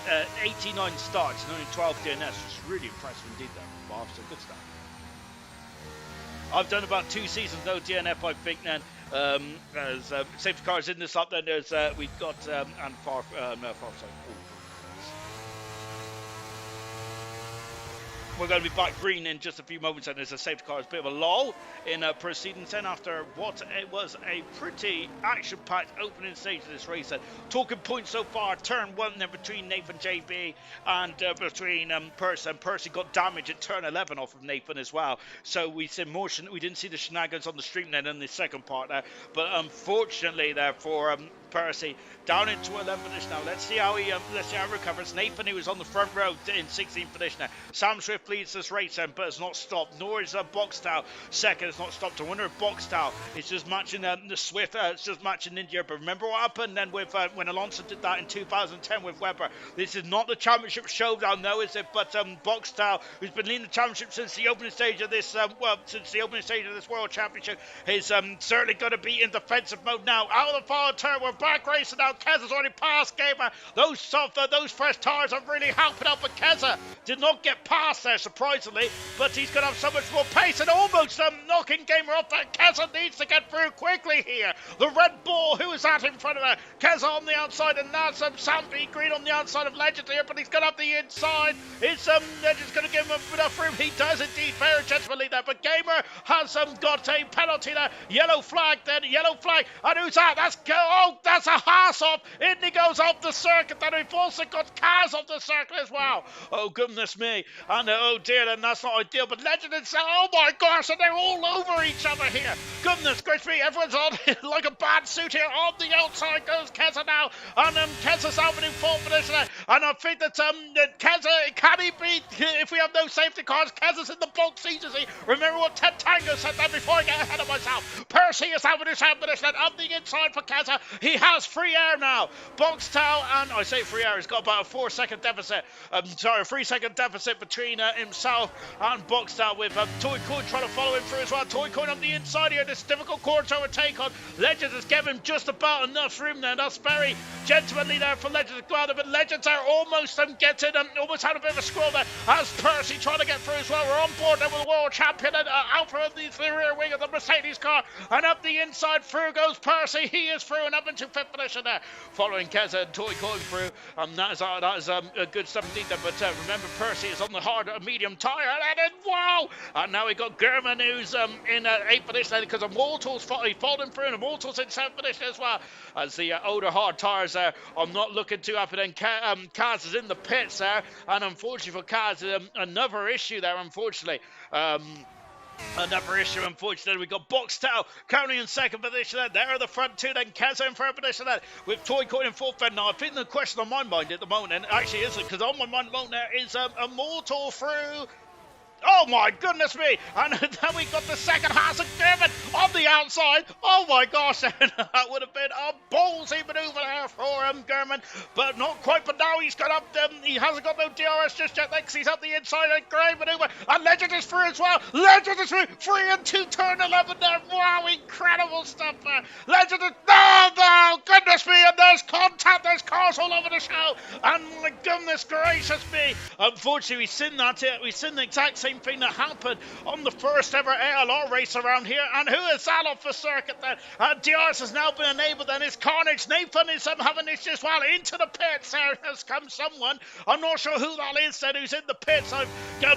89 starts and only 12 DNFs, which is really impressive indeed there, Farf, so good stuff. I've done about 2 seasons, no DNF, I think, then. There's safety cars in this up, then there's, we've got, and Farf, Farf, sorry. We're going to be back green in just a few moments, and there's a safety car. It's a bit of a lull in proceedings then after what it was a pretty action-packed opening stage of this race. Talking points so far, turn 1 there between Nathan JB and between Percy. And Percy got damage at turn 11 off of Nathan as well. So we didn't see the shenanigans on the stream then in the second part there. But unfortunately there for Percy down into 11th position now. Let's see how he recovers. Nathan, who was on the front row in 16th position now. Sam Swift leads this race then, but has not stopped. Nor is Boxtow second. Has not stopped. I wonder if Boxtow is just matching the Swift. It's just matching India. But remember what happened then with when Alonso did that in 2010 with Webber. This is not the championship showdown, though, is it? But Boxtow, who's been leading the championship since the opening stage of this World Championship, is certainly going to be in defensive mode now. Out of the final turn, we're back racing now. Keza's already passed Gamer. Those fresh tires are really helping out, but Keza did not get past there, surprisingly, but he's going to have so much more pace and almost knocking Gamer off that. Keza needs to get through quickly here. The Red Bull, who is that in front of her? Keza on the outside, and now Samby Green on the outside of Legend here, but he's going to have the inside. It's Legend's going to give him enough room. He does indeed, very gentlemanly there, but Gamer has got a penalty there. Yellow flag then, yellow flag, and who's that? That's that's a Haas off. In he goes off the circuit. Then we've also got cars off the circuit as well. Oh, goodness me. And oh dear, then that's not ideal. But Legend itself, oh my gosh, and they're all over each other here. Goodness gracious me, everyone's on like a bad suit here. On the outside goes Keza now. And Keza's out in fourth position. And I think that Keza, can he beat, if we have no safety cars, Keza's in the box easily. Remember what Ted Tango said there before I get ahead of myself. Percy is out in his position. Up the inside for Keza. He has free air now. Boxtel, and I say free air, he's got about a 4-second deficit. A 3-second deficit between himself and Boxtel, with Toy Coin trying to follow him through as well. Toy Coin on the inside here. This difficult corner to overtake on Legends has given him just about enough room there. That's very gentlemanly there for Legends to go out, but Legends are almost getting almost had a bit of a scroll there as Percy trying to get through as well. We're on board there with the world champion and Alpha of the rear wing of the Mercedes car, and up the inside through goes Percy. He is through and up into fifth position there, following Keza and Toy Coin through. That is a good stuff indeed there, but remember Percy is on the hard medium tyre, and then wow, and now we got German who's in 8th position because Immortals he followed him through, and Immortals in 7th position as well as the older hard tyres there. I'm not looking too happy. Then Kaz is in the pits there, and unfortunately for Kaz, another issue there, unfortunately. Another issue, unfortunately. We got Boxtel currently in 2nd position. There are the front two. Then Keza in 3rd position. With Toy Coin in 4th. Now, I think the question on my mind at the moment, and actually isn't, because on my mind at the moment there is Immortal through. Oh my goodness me! And then we got the second Haas of German on the outside. Oh my gosh, that would have been a ballsy manoeuvre there for German, but not quite. But now he's got up. He hasn't got no DRS just yet. Because he's up the inside. A great manoeuvre. And Legend is through as well. Legend is through. 3 and 2, turn 11 there. Wow, incredible stuff there. Legend is no, goodness me! And there's contact. There's cars all over the show. And my goodness gracious me! Unfortunately, we've seen that. We've seen the exact same thing that happened on the first ever ALR race around here. And who is that off the circuit then? DRS has now been enabled, and it's Carnage. Nathan is having issues as well. Into the pits there has come someone. I'm not sure who that is then who's in the pits.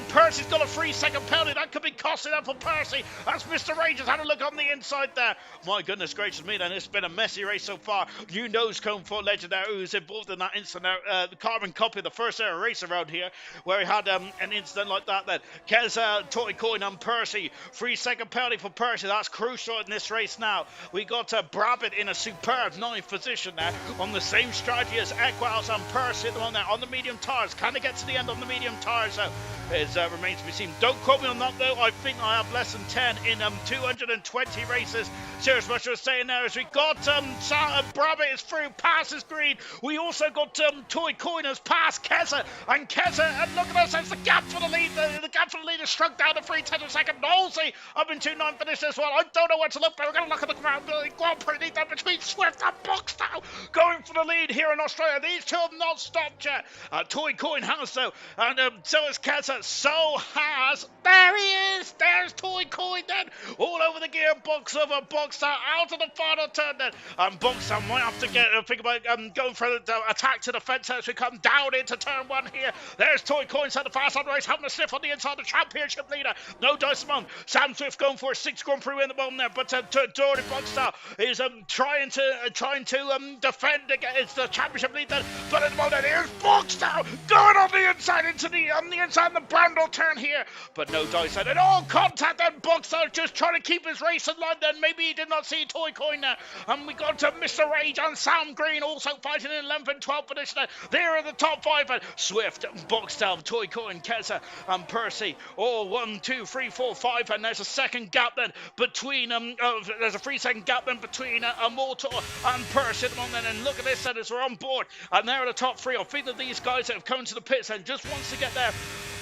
Percy's got a 3-second penalty. That could be costly that for Percy. That's Mr. Rage has had a look on the inside there. My goodness gracious me, then it's been a messy race so far. New nose cone for Legend there who's involved in that incident there. The carbon copy of the first ever race around here where he had an incident like that then. Keza, Toy Coin and Percy. 3-second penalty for Percy. That's crucial in this race now. We got Brabbit in a superb 9th position there on the same strategy as Equals and Percy at the moment there on the medium tyres. Can they get to the end on the medium tyres though? It remains to be seen. Don't quote me on that though. I think I have less than 10 in 220 races. Serious much was saying there is we got Brabbit is through, passes green. We also got Toy Coin has passed Keza, and Keza, and look at us, that's the gap for the lead. The gap for the lead is shrunk down to 3/10 of a second. Nosey up in 2-9 finish as well. I don't know where to look, but we're going to look at the Grand Prix lead there between Swift and Boxtel going for the lead here in Australia. These two have not stopped yet. Toy Coin has though, and so has Keza. So has, there he is. There's Toy Coin then, all over the gearbox of a Boxtel out of the final turn then. Boxtel might have to think about going for the attack to the fence as we come down into turn 1 here. There's Toy Coin set the fast on the race, having a sniff on the inside, the championship leader. No dice among. Sam Swift going for a 6th Grand Prix in the moment there, but Dory Boxtel is trying to defend against the championship leader. But at the moment, here's Boxtel going on the inside into the inside the Brandel turn here, but no dice at all. Contact then. Boxtel just trying to keep his race in line. Then maybe he did not see Toy Coin there, and we got to Mr. Rage and Sam Green also fighting in 11th and 12th position. There are the top 5. Swift, Boxtel, Toy Coin, Keza, and Percy. Oh, 1, 2, 3, 4, 5, and there's a second gap then between there's a 3-second gap then between Immortal and Percy at the moment. And look at this then as we're on board, and there are the top 3. I think that these guys that have come to the pits and just wants to get there.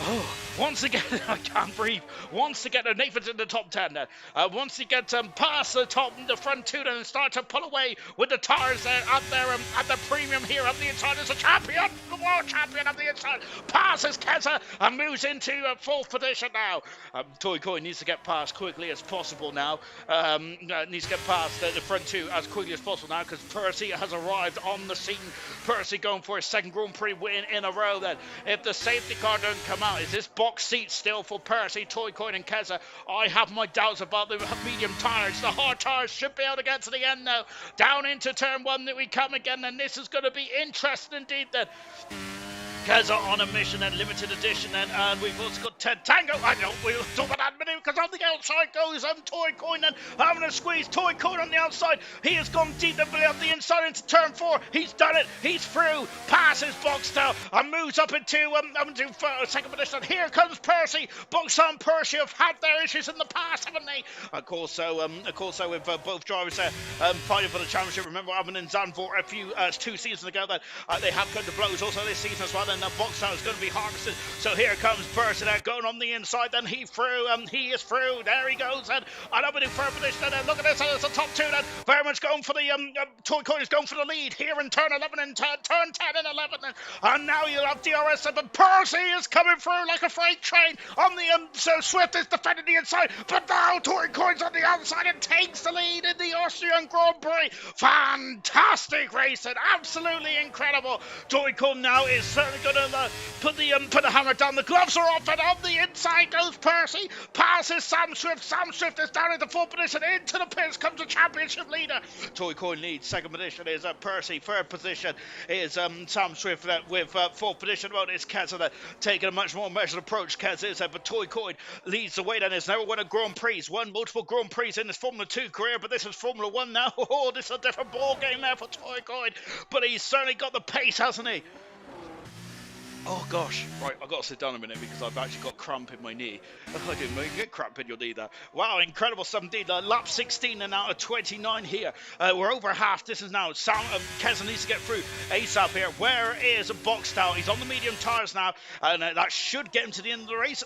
Oh, once again, I can't breathe. Wants to get there. Nathan's in the top 10 then. Once he gets past the front 2 then and start to pull away with the tires there at the premium here up the inside as a champion, the world champion up the inside. Passes Keza and moves into 4th position now. Toy Coin needs to get past quickly as possible now. Needs to get past the front 2 as quickly as possible now because Percy has arrived on the scene. Percy going for his 2nd Grand Prix win in a row then. If the safety car don't come out, is this box seat still for Percy, Toycoin and Keza. I have my doubts about the medium tires. The hard tires should be able to get to the end now. Down into turn 1 that we come again, and this is going to be interesting indeed then. Keza on a mission and limited edition then, and we've also got Ted Tango. I know we'll talk about that in a minute because on the outside goes Toycoin and having a squeeze. Toycoin on the outside. He has gone deep up the inside into turn 4. He's done it. He's through. Passes Boxtel and moves up into second position. Here comes Percy. Boxtel and Percy have had their issues in the past, haven't they? Of course, so with both drivers there fighting for the championship. Remember, Alvin and Zandvoort a few 2 seasons ago that they have come to blows also this season as well. And the Boxtel is going to be harvested. So here comes Percy there going on the inside. Then he through. He is through. There he goes. And up in third position. And look at this. It's the top 2 then. Very much going for the Toycoin is going for the lead here in turn 11 and turn 10 and 11. And now you'll have DRS. But Percy is coming through like a freight train on the so Swift is defending the inside. But now Toycoin's on the outside and takes the lead in the Austrian Grand Prix. Fantastic racing. Absolutely incredible. Toycoin now is certainly going to put the hammer down. The gloves are off, and on the inside goes Percy. Passes Sam Swift. Sam Swift is down into 4th position. Into the pits comes the championship leader. Toycoin leads. 2nd position is Percy. 3rd position is Sam Swift with 4th position. Well, it's Keza taking a much more measured approach. Keza is but Toycoin leads the way. Then has never won a Grand Prix. He's won multiple Grand Prix in his Formula 2 career, but this is Formula 1 now. Oh, this is a different ball game there for Toycoin. But he's certainly got the pace, hasn't he? Oh gosh, right, I've got to sit down a minute because I've actually got cramp in my knee. I didn't know you get cramp in your knee there. Wow, incredible stuff indeed. Lap 16 and out of 29 here. We're over half. This is now Keza needs to get through ASAP here. Where is Boxtel? He's on the medium tires now, and that should get him to the end of the race.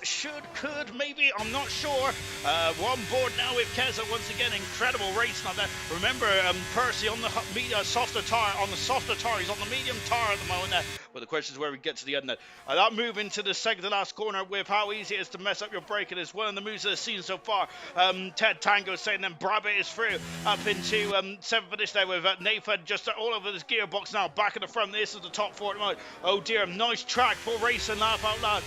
Could, maybe, I'm not sure. We're on board now with Keza once again. Incredible race now there. Remember, Percy on the softer tire. He's on the medium tire at the moment there. But the question is where we get to the end. That move into the second to last corner with how easy it is to mess up your braking is one of the moves of the season so far. Ted Tango is saying then Brabant is through up into 7th position there with Nathan just all over this gearbox now back in the front. This is the top 4 at the moment. Oh dear, nice track for racing, laugh out loud.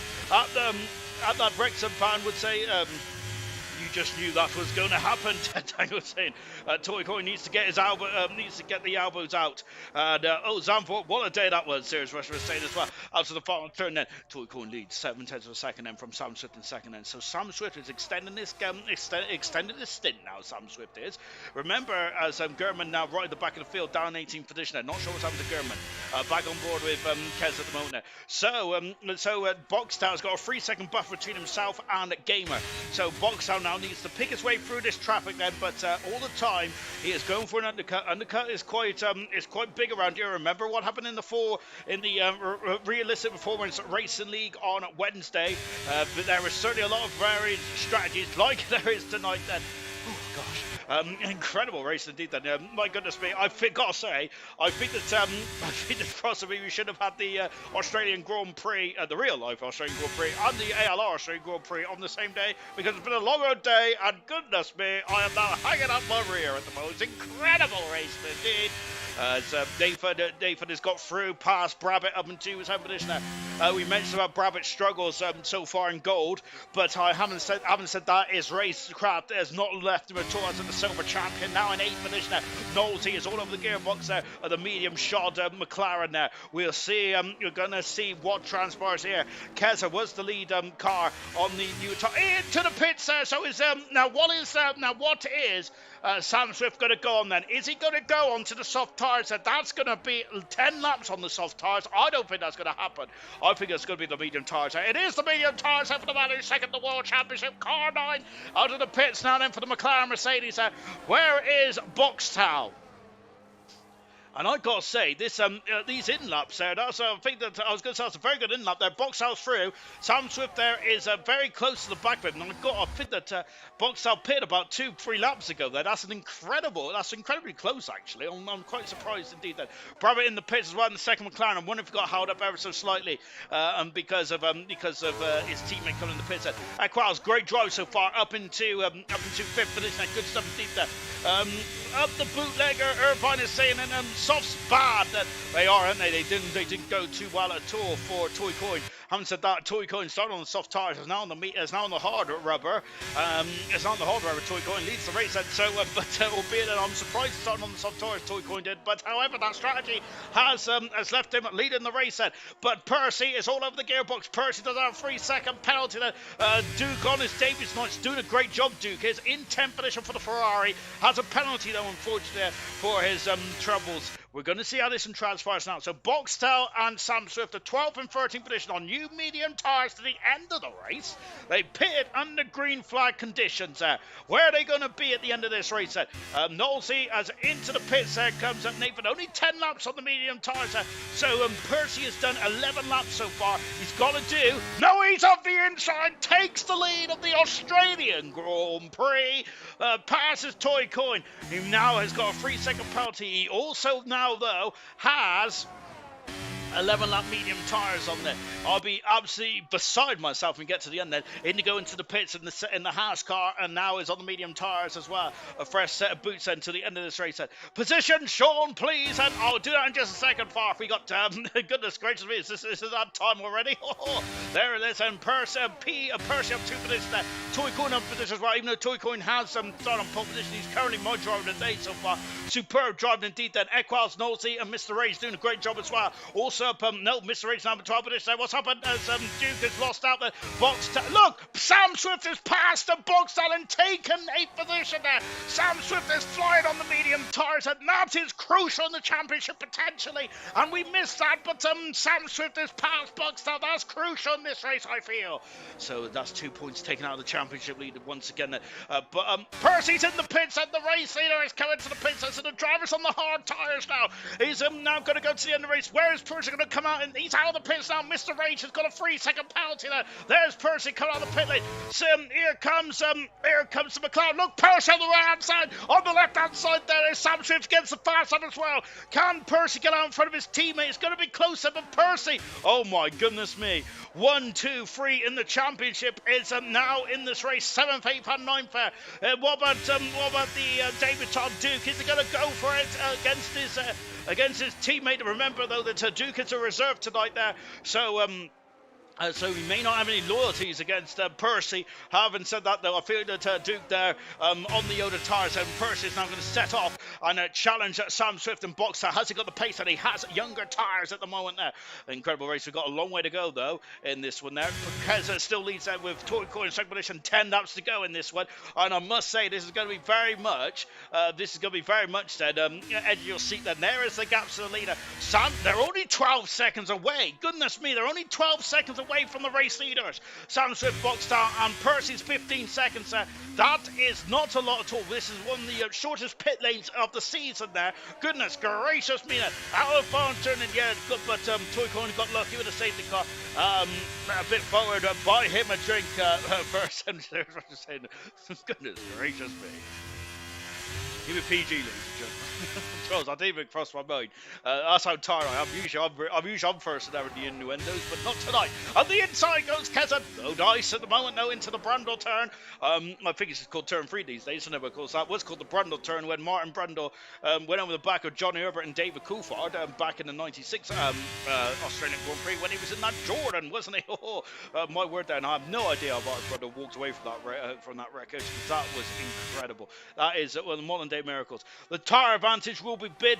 At that Wrexham fan would say you just knew that was going to happen. Ted Tango was saying Toycoin needs to get his the elbows out. And Zandvoort, what a day that was. Serious Russia was saying as well. Out to the final turn then. Toycoin leads 7/10 of a second then from Sam Swift in second then. So Sam Swift is extending this extended this stint now. Sam Swift is. Remember as German now right at the back of the field down 18th position there. Not sure what's happened to German. Back on board with Kez at the moment there. So Boxtel's got a 3-second buffer between himself and Gamer. So Boxtel now needs to pick his way through this traffic then, but all the time he is going for an undercut. Undercut is quite big around here. Remember what happened in the realistic performance racing league on Wednesday, but there is certainly a lot of varied strategies like there is tonight then. Oh gosh. Incredible race indeed then. My goodness me, I think that possibly we should have had the Australian Grand Prix, the real life Australian Grand Prix and the ALR Australian Grand Prix on the same day, because it's been a long old day and goodness me, I am now hanging out my rear at the moment. It's incredible race indeed. As Nathan has got through past Brabant up into his home position there. We mentioned about Brabant's struggles so far in gold, but I haven't said that his racecraft has not left him at all as the silver champion. Now in 8th position there. Nolte is all over the gearbox there at the medium shod McLaren there. We'll see, you're going to see what transpires here. Keza was the lead car on the new tire. Into the pits there, so is, what is Sam Swift going to go on then? Is he going to go on to the soft tires? That's going to be 10 laps on the soft tires. I don't think that's going to happen. I think it's going to be the medium tires. It is the medium tires for the man who's second the World Championship. Car 9 out of the pits now then for the McLaren Mercedes. Where is Boxtel? And I've got to say, these in-laps there, I think that I was going to say that's a very good in-lap there. Boxtel's through. Sam Swift there is very close to the back of him. And I think that Boxtel pitted about 2-3 laps ago there. That's incredibly close actually. I'm quite surprised indeed that Brabant in the pits as well in the second McLaren. I wonder if he got held up ever so slightly because of his teammate coming in the pits there. Aqua's great drive so far up into 5th position. Good stuff indeed there. Up the bootlegger, Irvine is saying, and soft's bad. That they are, aren't they? They didn't go too well at all for Toycoin Having said that, Toy Coin started on the soft tires, is now on the hard rubber. It's not on the hard rubber. Toy Coin leads the race, and so, albeit that I'm surprised starting on the soft tires, Toy Coin did. But however, that strategy has left him leading the race. But Percy is all over the gearbox. Percy does have a 3-second penalty. Duke on his debut tonight, doing a great job. Duke is in 10th position for the Ferrari. Has a penalty though, unfortunately, for his troubles. We're going to see how this one transpires now. So Boxtel and Sam Swift are 12th and 13th position on new medium tyres to the end of the race. They pitted under green flag conditions. Where are they going to be at the end of this race? Knowlesy as into the pits there comes Nathan. Only 10 laps on the medium tyres. So Percy has done 11 laps so far. He's got to do... No, he's off the inside. Takes the lead of the Australian Grand Prix. Passes Toy Coin. He now has got a 3-second penalty. He also now, though, has 11 lap medium tyres on there. I'll be absolutely beside myself and get to the end then. Indigo into the pits in the Haas car, and now is on the medium tyres as well. A fresh set of boots then to the end of this race. Position, Sean, please, and I'll do that in just a second. Far we got, goodness gracious me, is this that time already? Oh, there it is, and Percy up 2 positions there. Toy Coin up position as well, even though Toy Coin has started on pole position. He's currently my driver today so far. Superb driving indeed then. Equals, Nosey, and Mr. Ray's doing a great job as well. Also up, no, Mr. Ray's number 12 position. What's happened as Duke has lost out the box. Look, Sam Swift has passed the Boxtel and taken 8th position there. Sam Swift is flying on the medium tyres, and that is crucial in the championship potentially. And we missed that, but Sam Swift has passed Boxtel. That's crucial in this race, I feel. So that's 2 points taken out of the championship lead once again. But Percy's in the pits, and the race leader is coming to the pits. So the driver's on the hard tyres now. He's now going to go to the end of the race. Where is Percy going to come out? And he's out of the pits now. Mr. Rage has got a 3-second penalty there. There's Percy coming out of the pit lane. So, here comes the McLaren. Look, Percy on the right hand side. On the left hand side there is Sam Swift gets the fast up as well. Can Percy get out in front of his teammate? It's going to be closer, but Percy, oh my goodness me. 1, 2, 3 in the championship is now in this race. 7th, 8th, and 9th there. What about the David Tom Duke? Is he going to go for it against his teammate? Remember though that Duke is a reserve tonight there, so he may not have any loyalties against Percy. Having said that, though, I feel that Duke there on the Yoda tyres, and Percy is now going to set off and challenge Sam Swift and Boxer. Has he got the pace? And he has younger tyres at the moment there. Incredible race. We've got a long way to go, though, in this one there. Keza still leads there with Toy Coin in second position. 10 laps to go in this one. And I must say, this is going to be very much said, edge of your seat then. There is the gaps to the leader. Sam, they're only 12 seconds away. Goodness me, they're only 12 seconds away from the race leaders. Sam Swift, Boxstar, and Percy's 15 seconds there. That is not a lot at all. This is one of the shortest pit lanes of the season there. Goodness gracious me. Out of bound turning, yeah, good, but Toy Coin got lucky with a safety car. A bit forward, buy him a drink first. Goodness gracious me. Give me PG, ladies and gentlemen. Charles, I didn't even cross my mind. That's how tired I am. Usually I'm first in there with the innuendos, but not tonight. On the inside goes Keza. No dice at the moment, no, into the Brundle turn. I think it's called turn 3 these days, isn't it? Of course, that was called the Brundle turn when Martin Brundle went over the back of Johnny Herbert and David Coulthard back in the 96 Australian Grand Prix when he was in that Jordan, wasn't he? Oh, my word there, and I have no idea how Martin Brundle walked away from that record, because that was incredible. That is one of the modern day miracles. The tyre advantage will be big.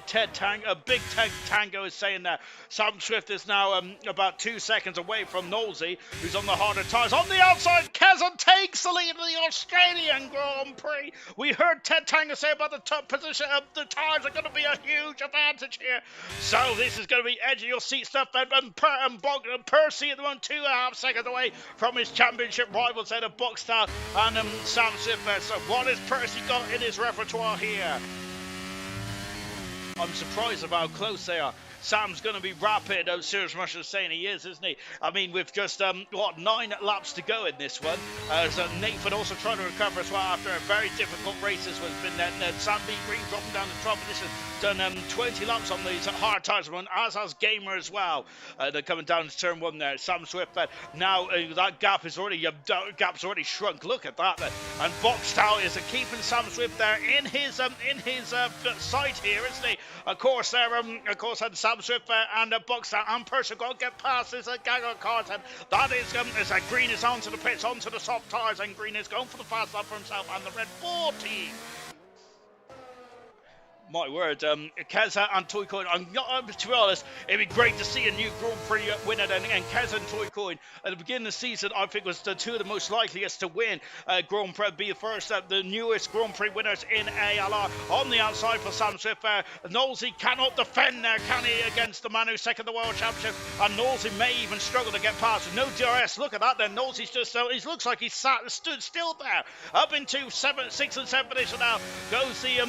Big Ted Tango is saying that Sam Swift is now about 2 seconds away from Knowlesy, who's on the harder tyres. On the outside, Keza takes the lead of the Australian Grand Prix. We heard Ted Tango say about the top position of the tyres are going to be a huge advantage here. So this is going to be edge of your seat stuff. And Percy at the moment 2.5 seconds away from his championship rivals there, the Boxstar and Sam Swift. So what has Percy got in his repertoire here? I'm surprised about how close they are. Sam's going to be rapid. Oh, Sirius Rush is saying he is, isn't he? I mean, with just, 9 laps to go in this one. So Nathan also trying to recover as well after a very difficult race. This one's been Sam B. Green dropping down the 12th position. Done 20 laps on these hard tyres, as has Gamer as well. They're coming down to turn 1 there. Sam Swift, now that gap's already shrunk. Look at that. And Boxtel is keeping Sam Swift there in his sight here, isn't he? Of course, had Sam Sam Swift and Boxer and Percy got to get past this gang of cars, and that is as Green is onto the pits, onto the soft tires, and Green is going for the fast lap for himself and the Red Bull team. My word, Keza and Toycoin, to be honest, it'd be great to see a new Grand Prix winner. And Keza and Toycoin, at the beginning of the season, I think was the two of the most likeliest to win Grand Prix, be the first, the newest Grand Prix winners in ALR. On the outside for Sam Swift, Knowlesy cannot defend there, can he, against the man who's second the World Championship, and Knowlesy may even struggle to get past. No DRS, look at that then, Knowlesy's just, he looks like he's stood still there. Up into 6 and 7 position now, goes the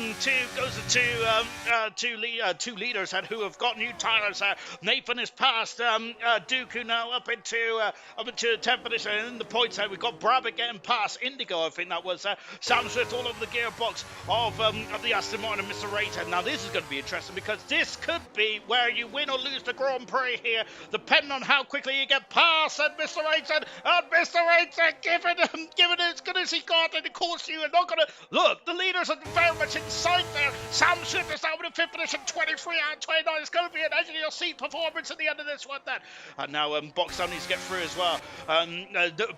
two leaders who have got new tires. Nathan is past Dooku now up into 10th position. And in the points we've got Brabant getting past Indigo, I think that was. Sam Swift all over the gearbox of the Aston Martin and Mr. Rayton. Now this is going to be interesting because this could be where you win or lose the Grand Prix here, depending on how quickly you get past Mr. Rayton. And Mr. Rayton, given as good as he got, and of course you are not going to look. The leaders are very much in sight there. Sam Swift is now in the 5th position, 23 out of 29. It's going to be an edge of your seat performance at the end of this one then. And now Boxdown needs to get through as well.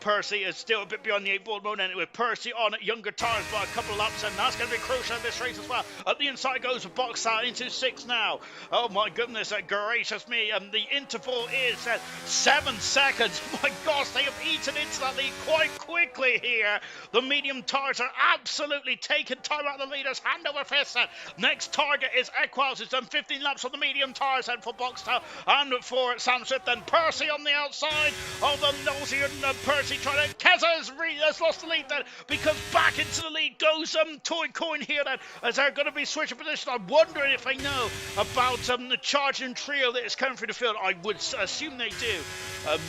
Percy is still a bit beyond the 8 ball moment with Percy on younger tires by a couple of laps, and that's going to be crucial in this race as well. Up the inside goes Boxdown into 6 now. Oh my goodness, gracious me. The interval is 7 seconds. My gosh, they have eaten into that lead quite quickly here. The medium tires are absolutely taking time out of the leaders, hand over fist. Next target is Equals, who's done 15 laps on the medium tires and for Boxtown and for Sam Swift. Then Percy on the outside of Nosey and Percy trying to. Keza has lost the lead then because back into the lead goes Toy Coin here then as they're going to be switching position. I'm wondering if they know about the charging trio that is coming through the field. I would assume they do.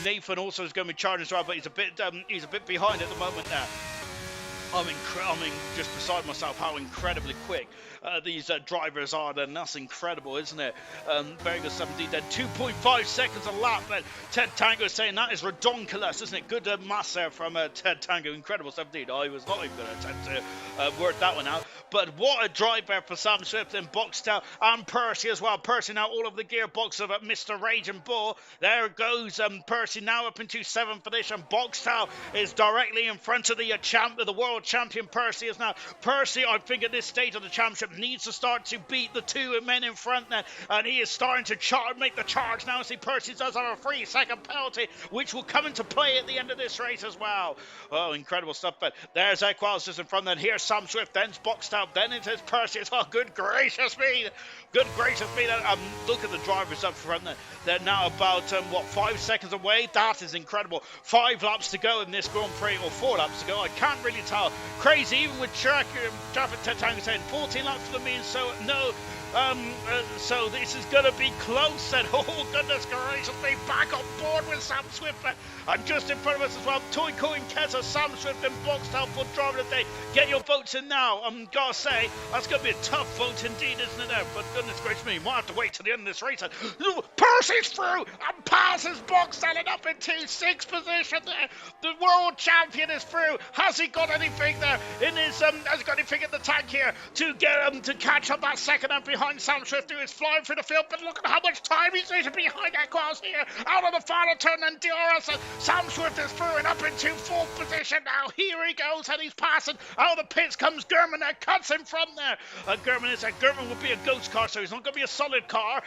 Nathan also is going to be charging as well, but he's a bit behind at the moment now. I'm just beside myself how incredibly quick these drivers are. Then that's incredible, isn't it? Very good 17, then 2.5 seconds a lap. Then Ted Tango is saying that is redonkulous, isn't it? Good maths there from Ted Tango. Incredible 17. I was not even going to attempt to work that one out. But what a drive there for Sam Swift and Boxtel and Percy as well. Percy now all over the gearbox of Mr. Raging Bull. There goes Percy now up into 7th position. Boxtel is directly in front of the world champion. Percy is now. Percy, I think at this stage of the championship, needs to start to beat the two men in front there, and he is starting to make the charge now. See, Percy does have a 3-second penalty, which will come into play at the end of this race as well. Oh, incredible stuff. But there's Equals just in front, then here's Sam Swift, then Boxtel, then it is Percy as well. Good gracious me. Look at the drivers up front there. They're now about 5 seconds away. That is incredible. 5 laps to go in this Grand Prix, or 4 laps to go. I can't really tell. Crazy, even with traffic Tango saying 14 laps for me, so no. So this is going to be close, and oh goodness gracious me, back on board with Sam Swift, and just in front of us as well, Toy Coin, Keza, Sam Swift and Boxtel for driver of the day. Get your votes in now. I'm going to say, that's going to be a tough vote indeed, isn't it there? But goodness gracious me, might have to wait till the end of this race. Percy's through and passes Boxtel and up into 6th position there. The world champion is through. Has he got anything there in his, has he got anything in the tank here to get to catch up that second and behind Sam Swift, who is flying through the field, but look at how much time he's losing behind Equals here. Out of the final turn, and DRS, and Sam Swift is through and up into 4th position now. Here he goes, and he's passing. Out of the pits comes Gurman and cuts him from there. Gurman will be a ghost car, so he's not going to be a solid car,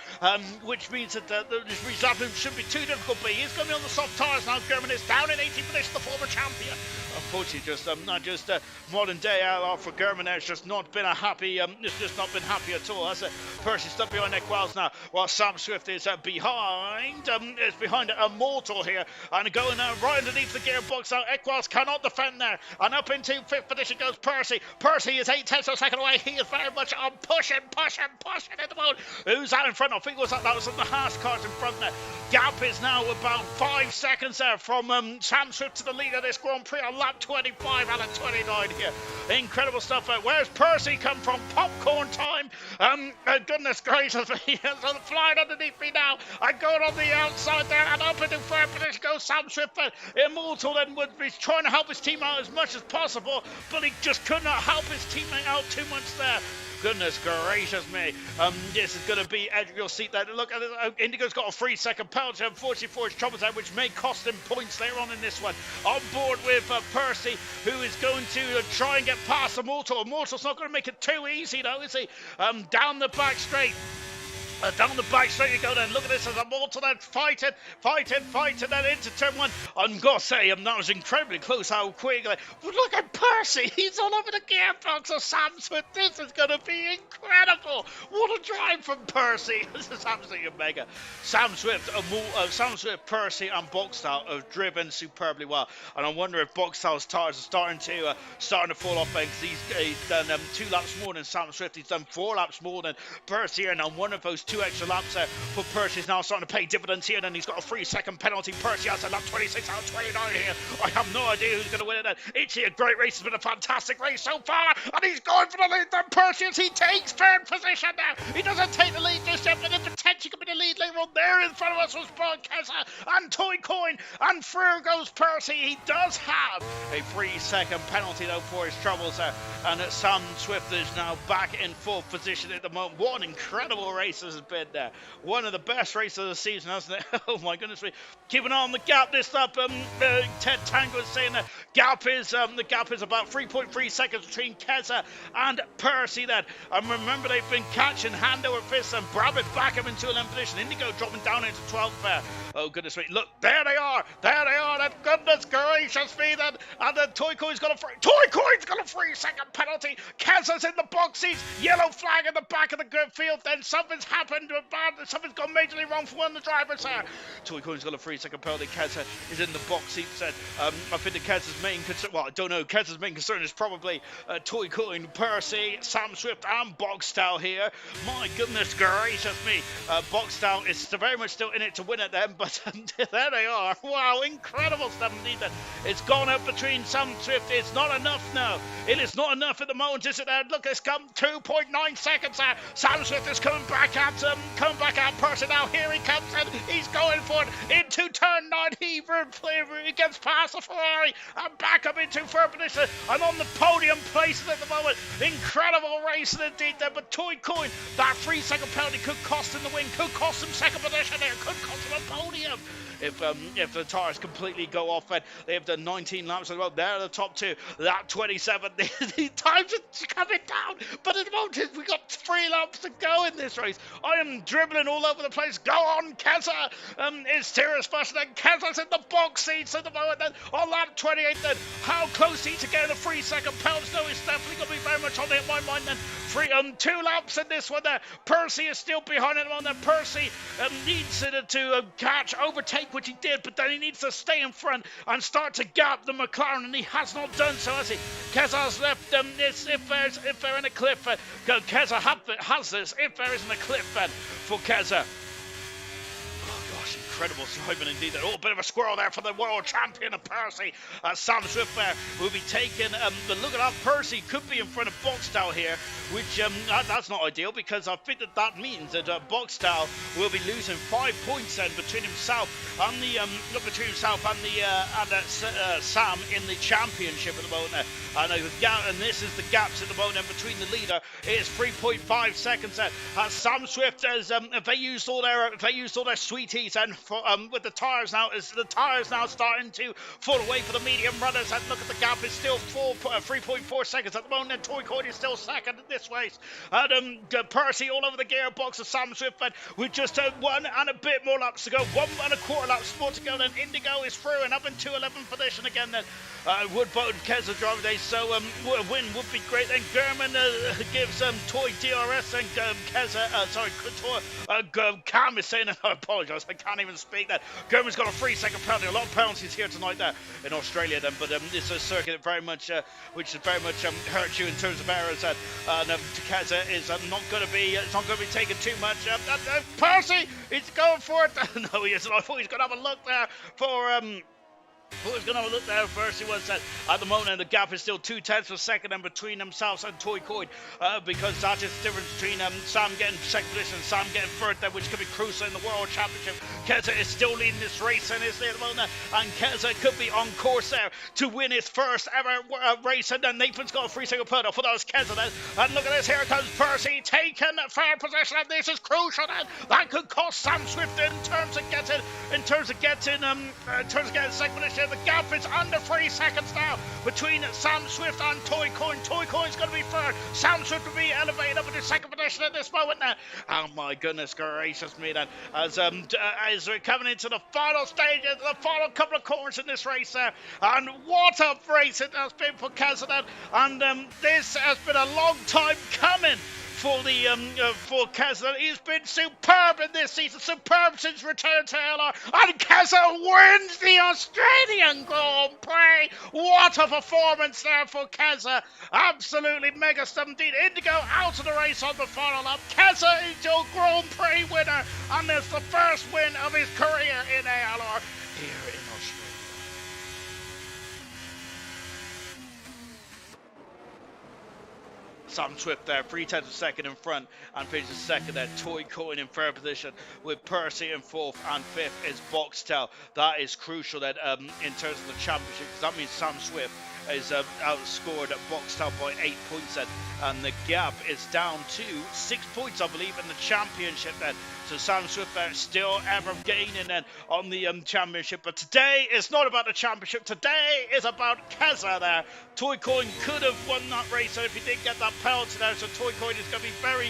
which means that this result shouldn't be too difficult, but he's going to be on the soft tires now. Gurman is down in 18th position, the former champion. Unfortunately, modern day ALR for Gurman there. It's just not been happy at all. That's Percy stuck behind Equals now, while Sam Swift is behind Immortal here, and going right underneath the gearbox now. Equals cannot defend there, and up into 5th position goes Percy. Percy is 8/10 of a second away. He is very much on pushing at the moment. Who's that in front? I think that was on the Haas cars in front there. Gap is now about 5 seconds there from Sam Swift to the lead of this Grand Prix on lap 25 out of 29 here. Incredible stuff. Where's Percy come from? Popcorn time. Goodness gracious me, he's flying underneath me now. I'm going on the outside there, and up into 3rd position goes Sam Swift. Immortal then would be trying to help his team out as much as possible, but he just could not help his teammate out too much there. goodness gracious me. This is going to be edge of your seat there. Look at it. Indigo's got a 3-second penalty, unfortunately, for his troubles there, which may cost him points later on in this one. On board with Percy, who is going to try and get past Immortal. Immortal's not going to make it too easy, though, is he? Down the back straight. Down the back straight you go then. Look at this as Immortal then fighting then into turn one. I'm going to say that was incredibly close how quickly. But look at Percy. He's all over the gearbox of Sam Swift. This is going to be incredible. What a drive from Percy. This is absolutely mega. Sam Swift, Percy and Boxstyle have driven superbly well. And I wonder if Boxstyle's tires are starting to fall off because he's done 2 laps more than Sam Swift. He's done 4 laps more than Percy, and on one of those 2 extra laps there for Percy is now starting to pay dividends here. Then he's got a 3-second penalty. Percy has a lap 26 out of 29 here. I have no idea who's going to win it then. It's a great race. It's been a fantastic race so far, and he's going for the lead then. Percy, as he takes 3rd position now. He doesn't take the lead just yet, but the potential could be the lead later on. There in front of us was Brian Kessa and Toy Coin, and through goes Percy. He does have a 3-second penalty though for his troubles there, and Sam Swift is now back in 4th position at the moment. What an incredible race this has been there. One of the best races of the season, hasn't it? Oh my goodness me. Keep an eye on the gap this up. Ted Tango is saying the gap is about 3.3 seconds between Keza and Percy then. And remember, they've been catching hand over fist and Brabant back him into 11th position. Indigo dropping down into 12th there. Oh goodness me. Look, there they are. That goodness gracious me then. And then Toy Coin's got a 3-second penalty. Keza's in the box seats. Yellow flag in the back of the good field. Then something's happened. Something's gone majorly wrong for one of the drivers there. Toy Coin's got a 3-second penalty. Keza is in the box seat. I think the Keza's main concern, well, I don't know. Keza's main concern is probably Toy Coin, Percy, Sam Swift, and Boxstyle here. My goodness gracious me. Boxstyle is very much still in it to win it then, but there they are. Wow, incredible stuff indeed. It's gone up between Sam Swift. It's not enough now. It is not enough at the moment, is it? Look, it's come 2.9 seconds there. Sam Swift is coming back at Percy now. Here he comes in. He's going for it into turn 9. He gets past the Ferrari and back up into 3rd position and on the podium places at the moment. Incredible racing indeed there, but Toy Coin, that 3-second penalty could cost him the win, could cost him 2nd position there, could cost him a podium. If the tires completely go off, and they have done 19 laps as well. They're the top 2. That 27. The times are coming down, but at the moment we've got 3 laps to go in this race. I am dribbling all over the place. Go on, Keza. It's serious fashion. And Keza's in the box seats at the moment. Then on lap 28. Then how close is he to getting a 3-second penalty? No, it's definitely going to be very much on it in my mind. Then 2 laps in this one. There, Percy is still behind him on there. Percy needs to overtake, which he did, but then he needs to stay in front and start to gap the McLaren, and he has not done so, has he? Keza's left if they're in a cliff. Keza has this if there isn't a cliff for Keza. Incredible driving indeed. A bit of a squirrel there for the world champion of Percy. Sam Swift will be taking the look at that. Percy could be in front of Boxstyle here, which that's not ideal, because I think that means that Boxstyle will be losing 5 points then between himself and Sam in the championship at the moment. And this is the gaps at the moment between the leader. It is 3.5 seconds there. Sam Swift has if they used all their sweeties and with the tires now starting to fall away for the medium runners. And look at the gap, it's still 3.4 seconds at the moment. And Toy Coin is still second in this race. And Percy all over the gearbox of Sam Swift, with just 1 and a bit more laps to go. 1 1/4 laps more to go. Then Indigo is through and up into 11th position again. Then Woodboat and Keza driving days, so a win would be great. Then German gives Toy DRS and Cam is saying, I apologise, I can't even speak that. German's got a 3-second penalty. A lot of penalties here tonight there in Australia then, but it's a circuit that which is very much hurt you in terms of errors. Keza is not going to be taking too much. Percy, he's going for it. No, he isn't. I thought he's going to have a look there for Who's going to look there first? He was at the moment, the gap is still 2/10 of a second and between themselves and Toy Coin, because that is the difference between Sam getting second position and Sam getting third there, which could be crucial in the World Championship. Keza is still leading this race and is at the moment, and Keza could be on course there to win his first ever race. And then Nathan's got a 3-second put off. That was Keza then. And look at this, here comes Percy taking third position, and this is crucial then. That could cost Sam Swift in terms of getting second position. The gap is under 3 seconds now between Sam Swift and Toy Coin. Toy Coin's going to be third. Sam Swift will be elevated up into second position at this moment now. Oh my goodness gracious me then. As we're coming into the final stages, the final couple of corners in this race there. And what a race it has been for Kazadan. And this has been a long time coming for Keza. He's been superb in this season, superb since return to ALR, and Keza wins the Australian Grand Prix. What a performance there for Keza. Absolutely mega stuff indeed. Indigo out of the race on the final lap. Keza is your Grand Prix winner, and it's the first win of his career in ALR here in Australia. Sam Swift there, 3/10 of a second in front and finishes second there. Toy Coin in third position with Percy in fourth, and fifth is Boxtel. That is crucial that in terms of the championship, because that means Sam Swift is outscored at Boxtel by 8 points then, and the gap is down to 6 points, I believe, in the championship then. So Sam Swift there still ever gaining then on the championship. But today is not about the championship. Today is about Keza there. Toy Coin could have won that race, so if he did get that penalty there, so Toy Coin is going to be very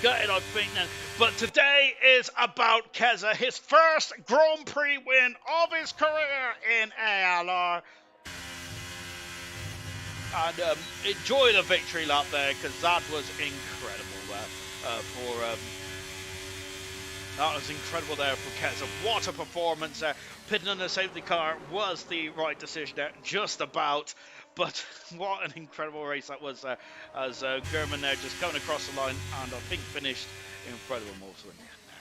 gutted, I think then. But today is about Keza, his first Grand Prix win of his career in ALR. And enjoy the victory lap there, because that was incredible that was incredible there for Keza. What a performance there. Pitting on the safety car was the right decision there, just about. But what an incredible race that was there, as German there just coming across the line and I think finished in front of him also in the end there.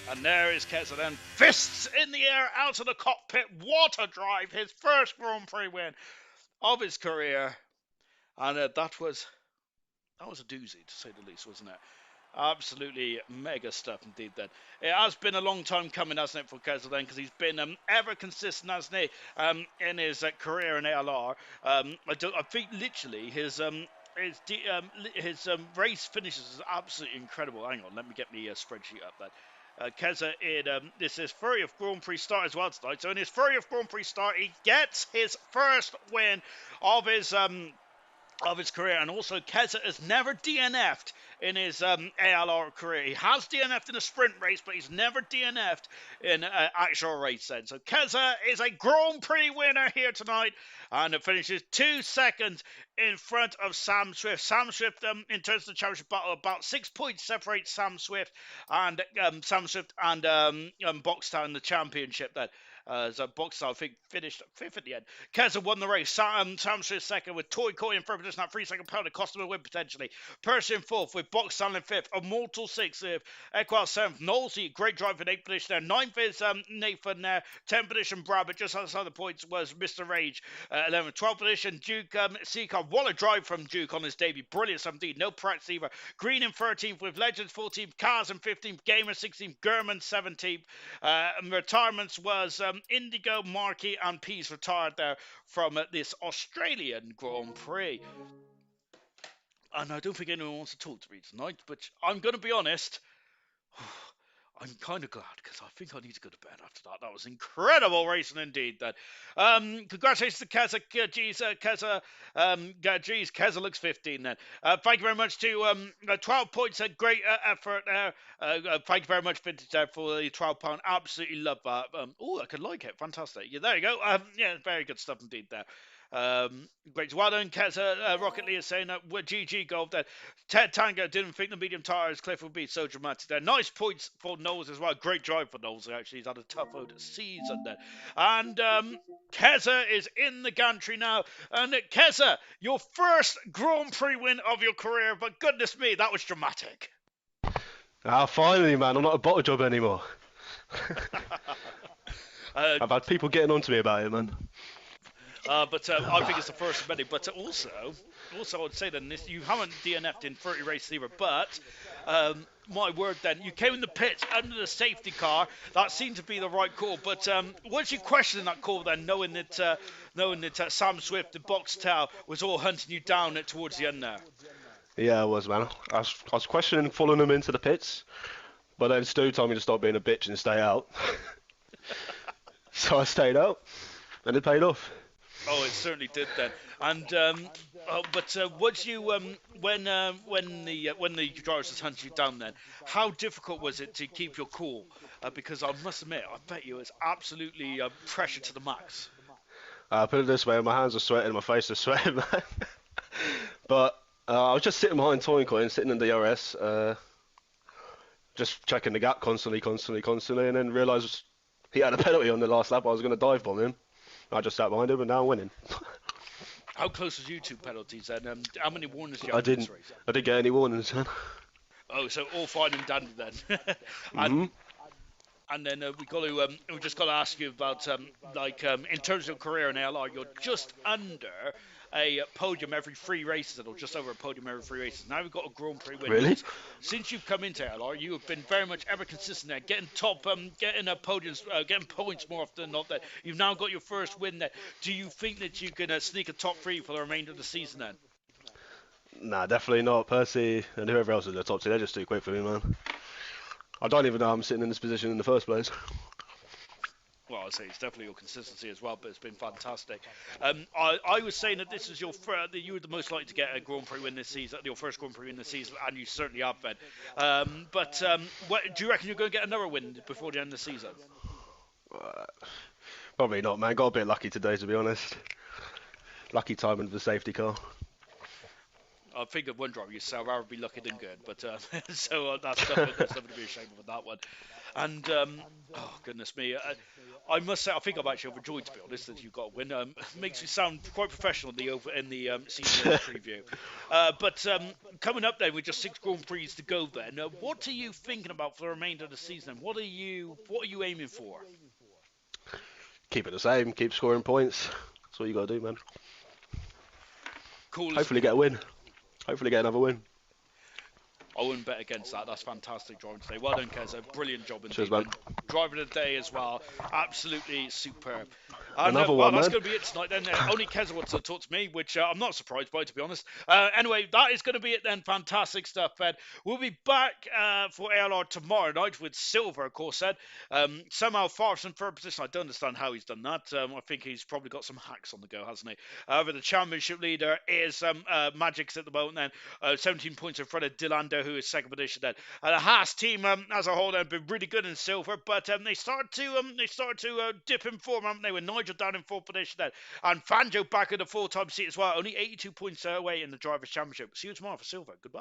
And there is Keza then, fists in the air out of the cockpit. What a drive, his first Grand Prix win of his career. And that was a doozy, to say the least, wasn't it? Absolutely mega stuff indeed then. It has been a long time coming, hasn't it, for Keza then, because he's been ever consistent, hasn't he, in his career in ALR. I think literally his race finishes is absolutely incredible. Hang on, let me get my spreadsheet up then. Keza in this is 30th Grand Prix start as well tonight. So in his 30th Grand Prix start, he gets his first win of his career, and also Keza has never DNF'd in his ALR career. He has DNF'd in a sprint race, but he's never DNF'd in an actual race then. So Keza is a Grand Prix winner here tonight, and it finishes 2 seconds in front of Sam Swift. Sam Swift, in terms of the championship battle, about 6 points separate Sam Swift and Boxtown in the championship then. So Boxtown, I think, finished 5th at the end. Keza won the race. Sam Swift second with Toy Coin in third position at 3-second penalty, cost him a win potentially. Percy in fourth with Boxtown in fifth. Immortal sixth with Equal seventh. Knowlesy, great drive in 8th position there. 9th is Nathan there. 10th position Brad, but just outside the points was Mr. Rage. 11th, 12th position Duke Seeker. What a drive from Duke on his debut. Brilliant stuff indeed. No practice either. Green in 13th with Legends 14th. Cars in 15th. Gamer 16th. German 17th. Retirements was Indigo, Markey and Peace retired there from this Australian Grand Prix. And I don't think anyone wants to talk to me tonight, but I'm going to be honest. I'm kind of glad, because I think I need to go to bed after that. That was incredible racing indeed. Then, congratulations to Keza. Geez, Keza looks 15 then. Thank you very much to 12 points. A great effort there. Thank you very much, Vintage, there, for the £12. Absolutely love that. Oh, I could like it. Fantastic. Yeah, there you go. Yeah, very good stuff indeed there. Great. Well done, Keza. Rocket Lee is saying that we're GG Gold there. Ted Tango didn't think the medium tires cliff would be so dramatic there. Nice points for Knowles as well. Great drive for Knowles, actually. He's had a tough old season there. And Keza is in the gantry now. And Keza, your first Grand Prix win of your career, but goodness me, that was dramatic. Ah, finally, man, I'm not a bottle job anymore. I've had people getting on to me about it, man. But I think it's the first of many. But also, I would say then this, you haven't DNF'd in 30 races either. But my word, then you came in the pits under the safety car. That seemed to be the right call. But was you questioning that call then, knowing that Sam Swift, the box tail, was all hunting you down towards the end there? Yeah, I was, man. I was questioning following them into the pits, but then Stu told me to stop being a bitch and stay out. So I stayed out, and it paid off. Oh, it certainly did then. And but was you when the drivers just hunted you down then? How difficult was it to keep your cool? Because I must admit, I bet you it was absolutely pressure to the max. Put it this way, my hands are sweating, my face is sweating, man. But I was just sitting behind Toying Coin, sitting in the DRS, just checking the gap constantly, and then realised he had a penalty on the last lap. I was going to dive bomb him. I just sat behind him, and now I'm winning. How close was you to penalties then? How many warnings did you I have in this didn't. race? I didn't get any warnings, man. Oh, so all fine and dandy then. Mm-hmm. And then we just got to ask you about in terms of your career in ALR, you're just under a podium every 3 races, or just over a podium every 3 races. Now we've got a Grand Prix win. Really? Since you've come into ALR, you have been very much ever consistent there, getting podiums, getting points more often than not. That you've now got your first win there. Do you think that you can sneak a top 3 for the remainder of the season then? Nah, definitely not. Percy and whoever else is in the top 2, they're just too quick for me, man. I don't even know I'm sitting in this position in the first place. Well, I'd say it's definitely your consistency as well, but it's been fantastic. I was saying that this is that you were the most likely to get a Grand Prix win this season, your first Grand Prix win this season, and you certainly have been. Do you reckon you're going to get another win before the end of the season? Probably not, man. Got a bit lucky today, to be honest. Lucky timing of the safety car. I think of one driver, you'd say, I'd rather be lucky than good, but that's nothing to be ashamed of on that one. And oh goodness me, I must say, I think I'm actually overjoyed, to be honest, that you got a win. Makes me sound quite professional in the season preview. But coming up then with just 6 Grand Prix to go then, what are you thinking about for the remainder of the season? What are you aiming for? Keep it the same. Keep scoring points. That's what you got to do, man. Cool. Hopefully get a win. Hopefully get another win. I wouldn't bet against that. That's fantastic driving today. Well done, Keza. Brilliant job indeed. Cheers, man. Driver of the day as well. Absolutely superb. And, Another one, that's man. going to be it tonight then. Only Keza wants to talk to me, which I'm not surprised by, to be honest. Anyway, that is going to be it then. Fantastic stuff, Ed. We'll be back for ALR tomorrow night with Silver, of course, Ed. Somehow far from third position. I don't understand how he's done that. I think he's probably got some hacks on the go, hasn't he? But the championship leader is Magic's at the moment then. 17 points in front of Dilando, who is second position then. The Haas team as a whole have been really good in Silver, but they start to dip in form, haven't they? With Nigel down in fourth position then, and Fanjo back in the full-time seat as well. Only 82 points away in the Drivers' Championship. See you tomorrow for Silver. Goodbye.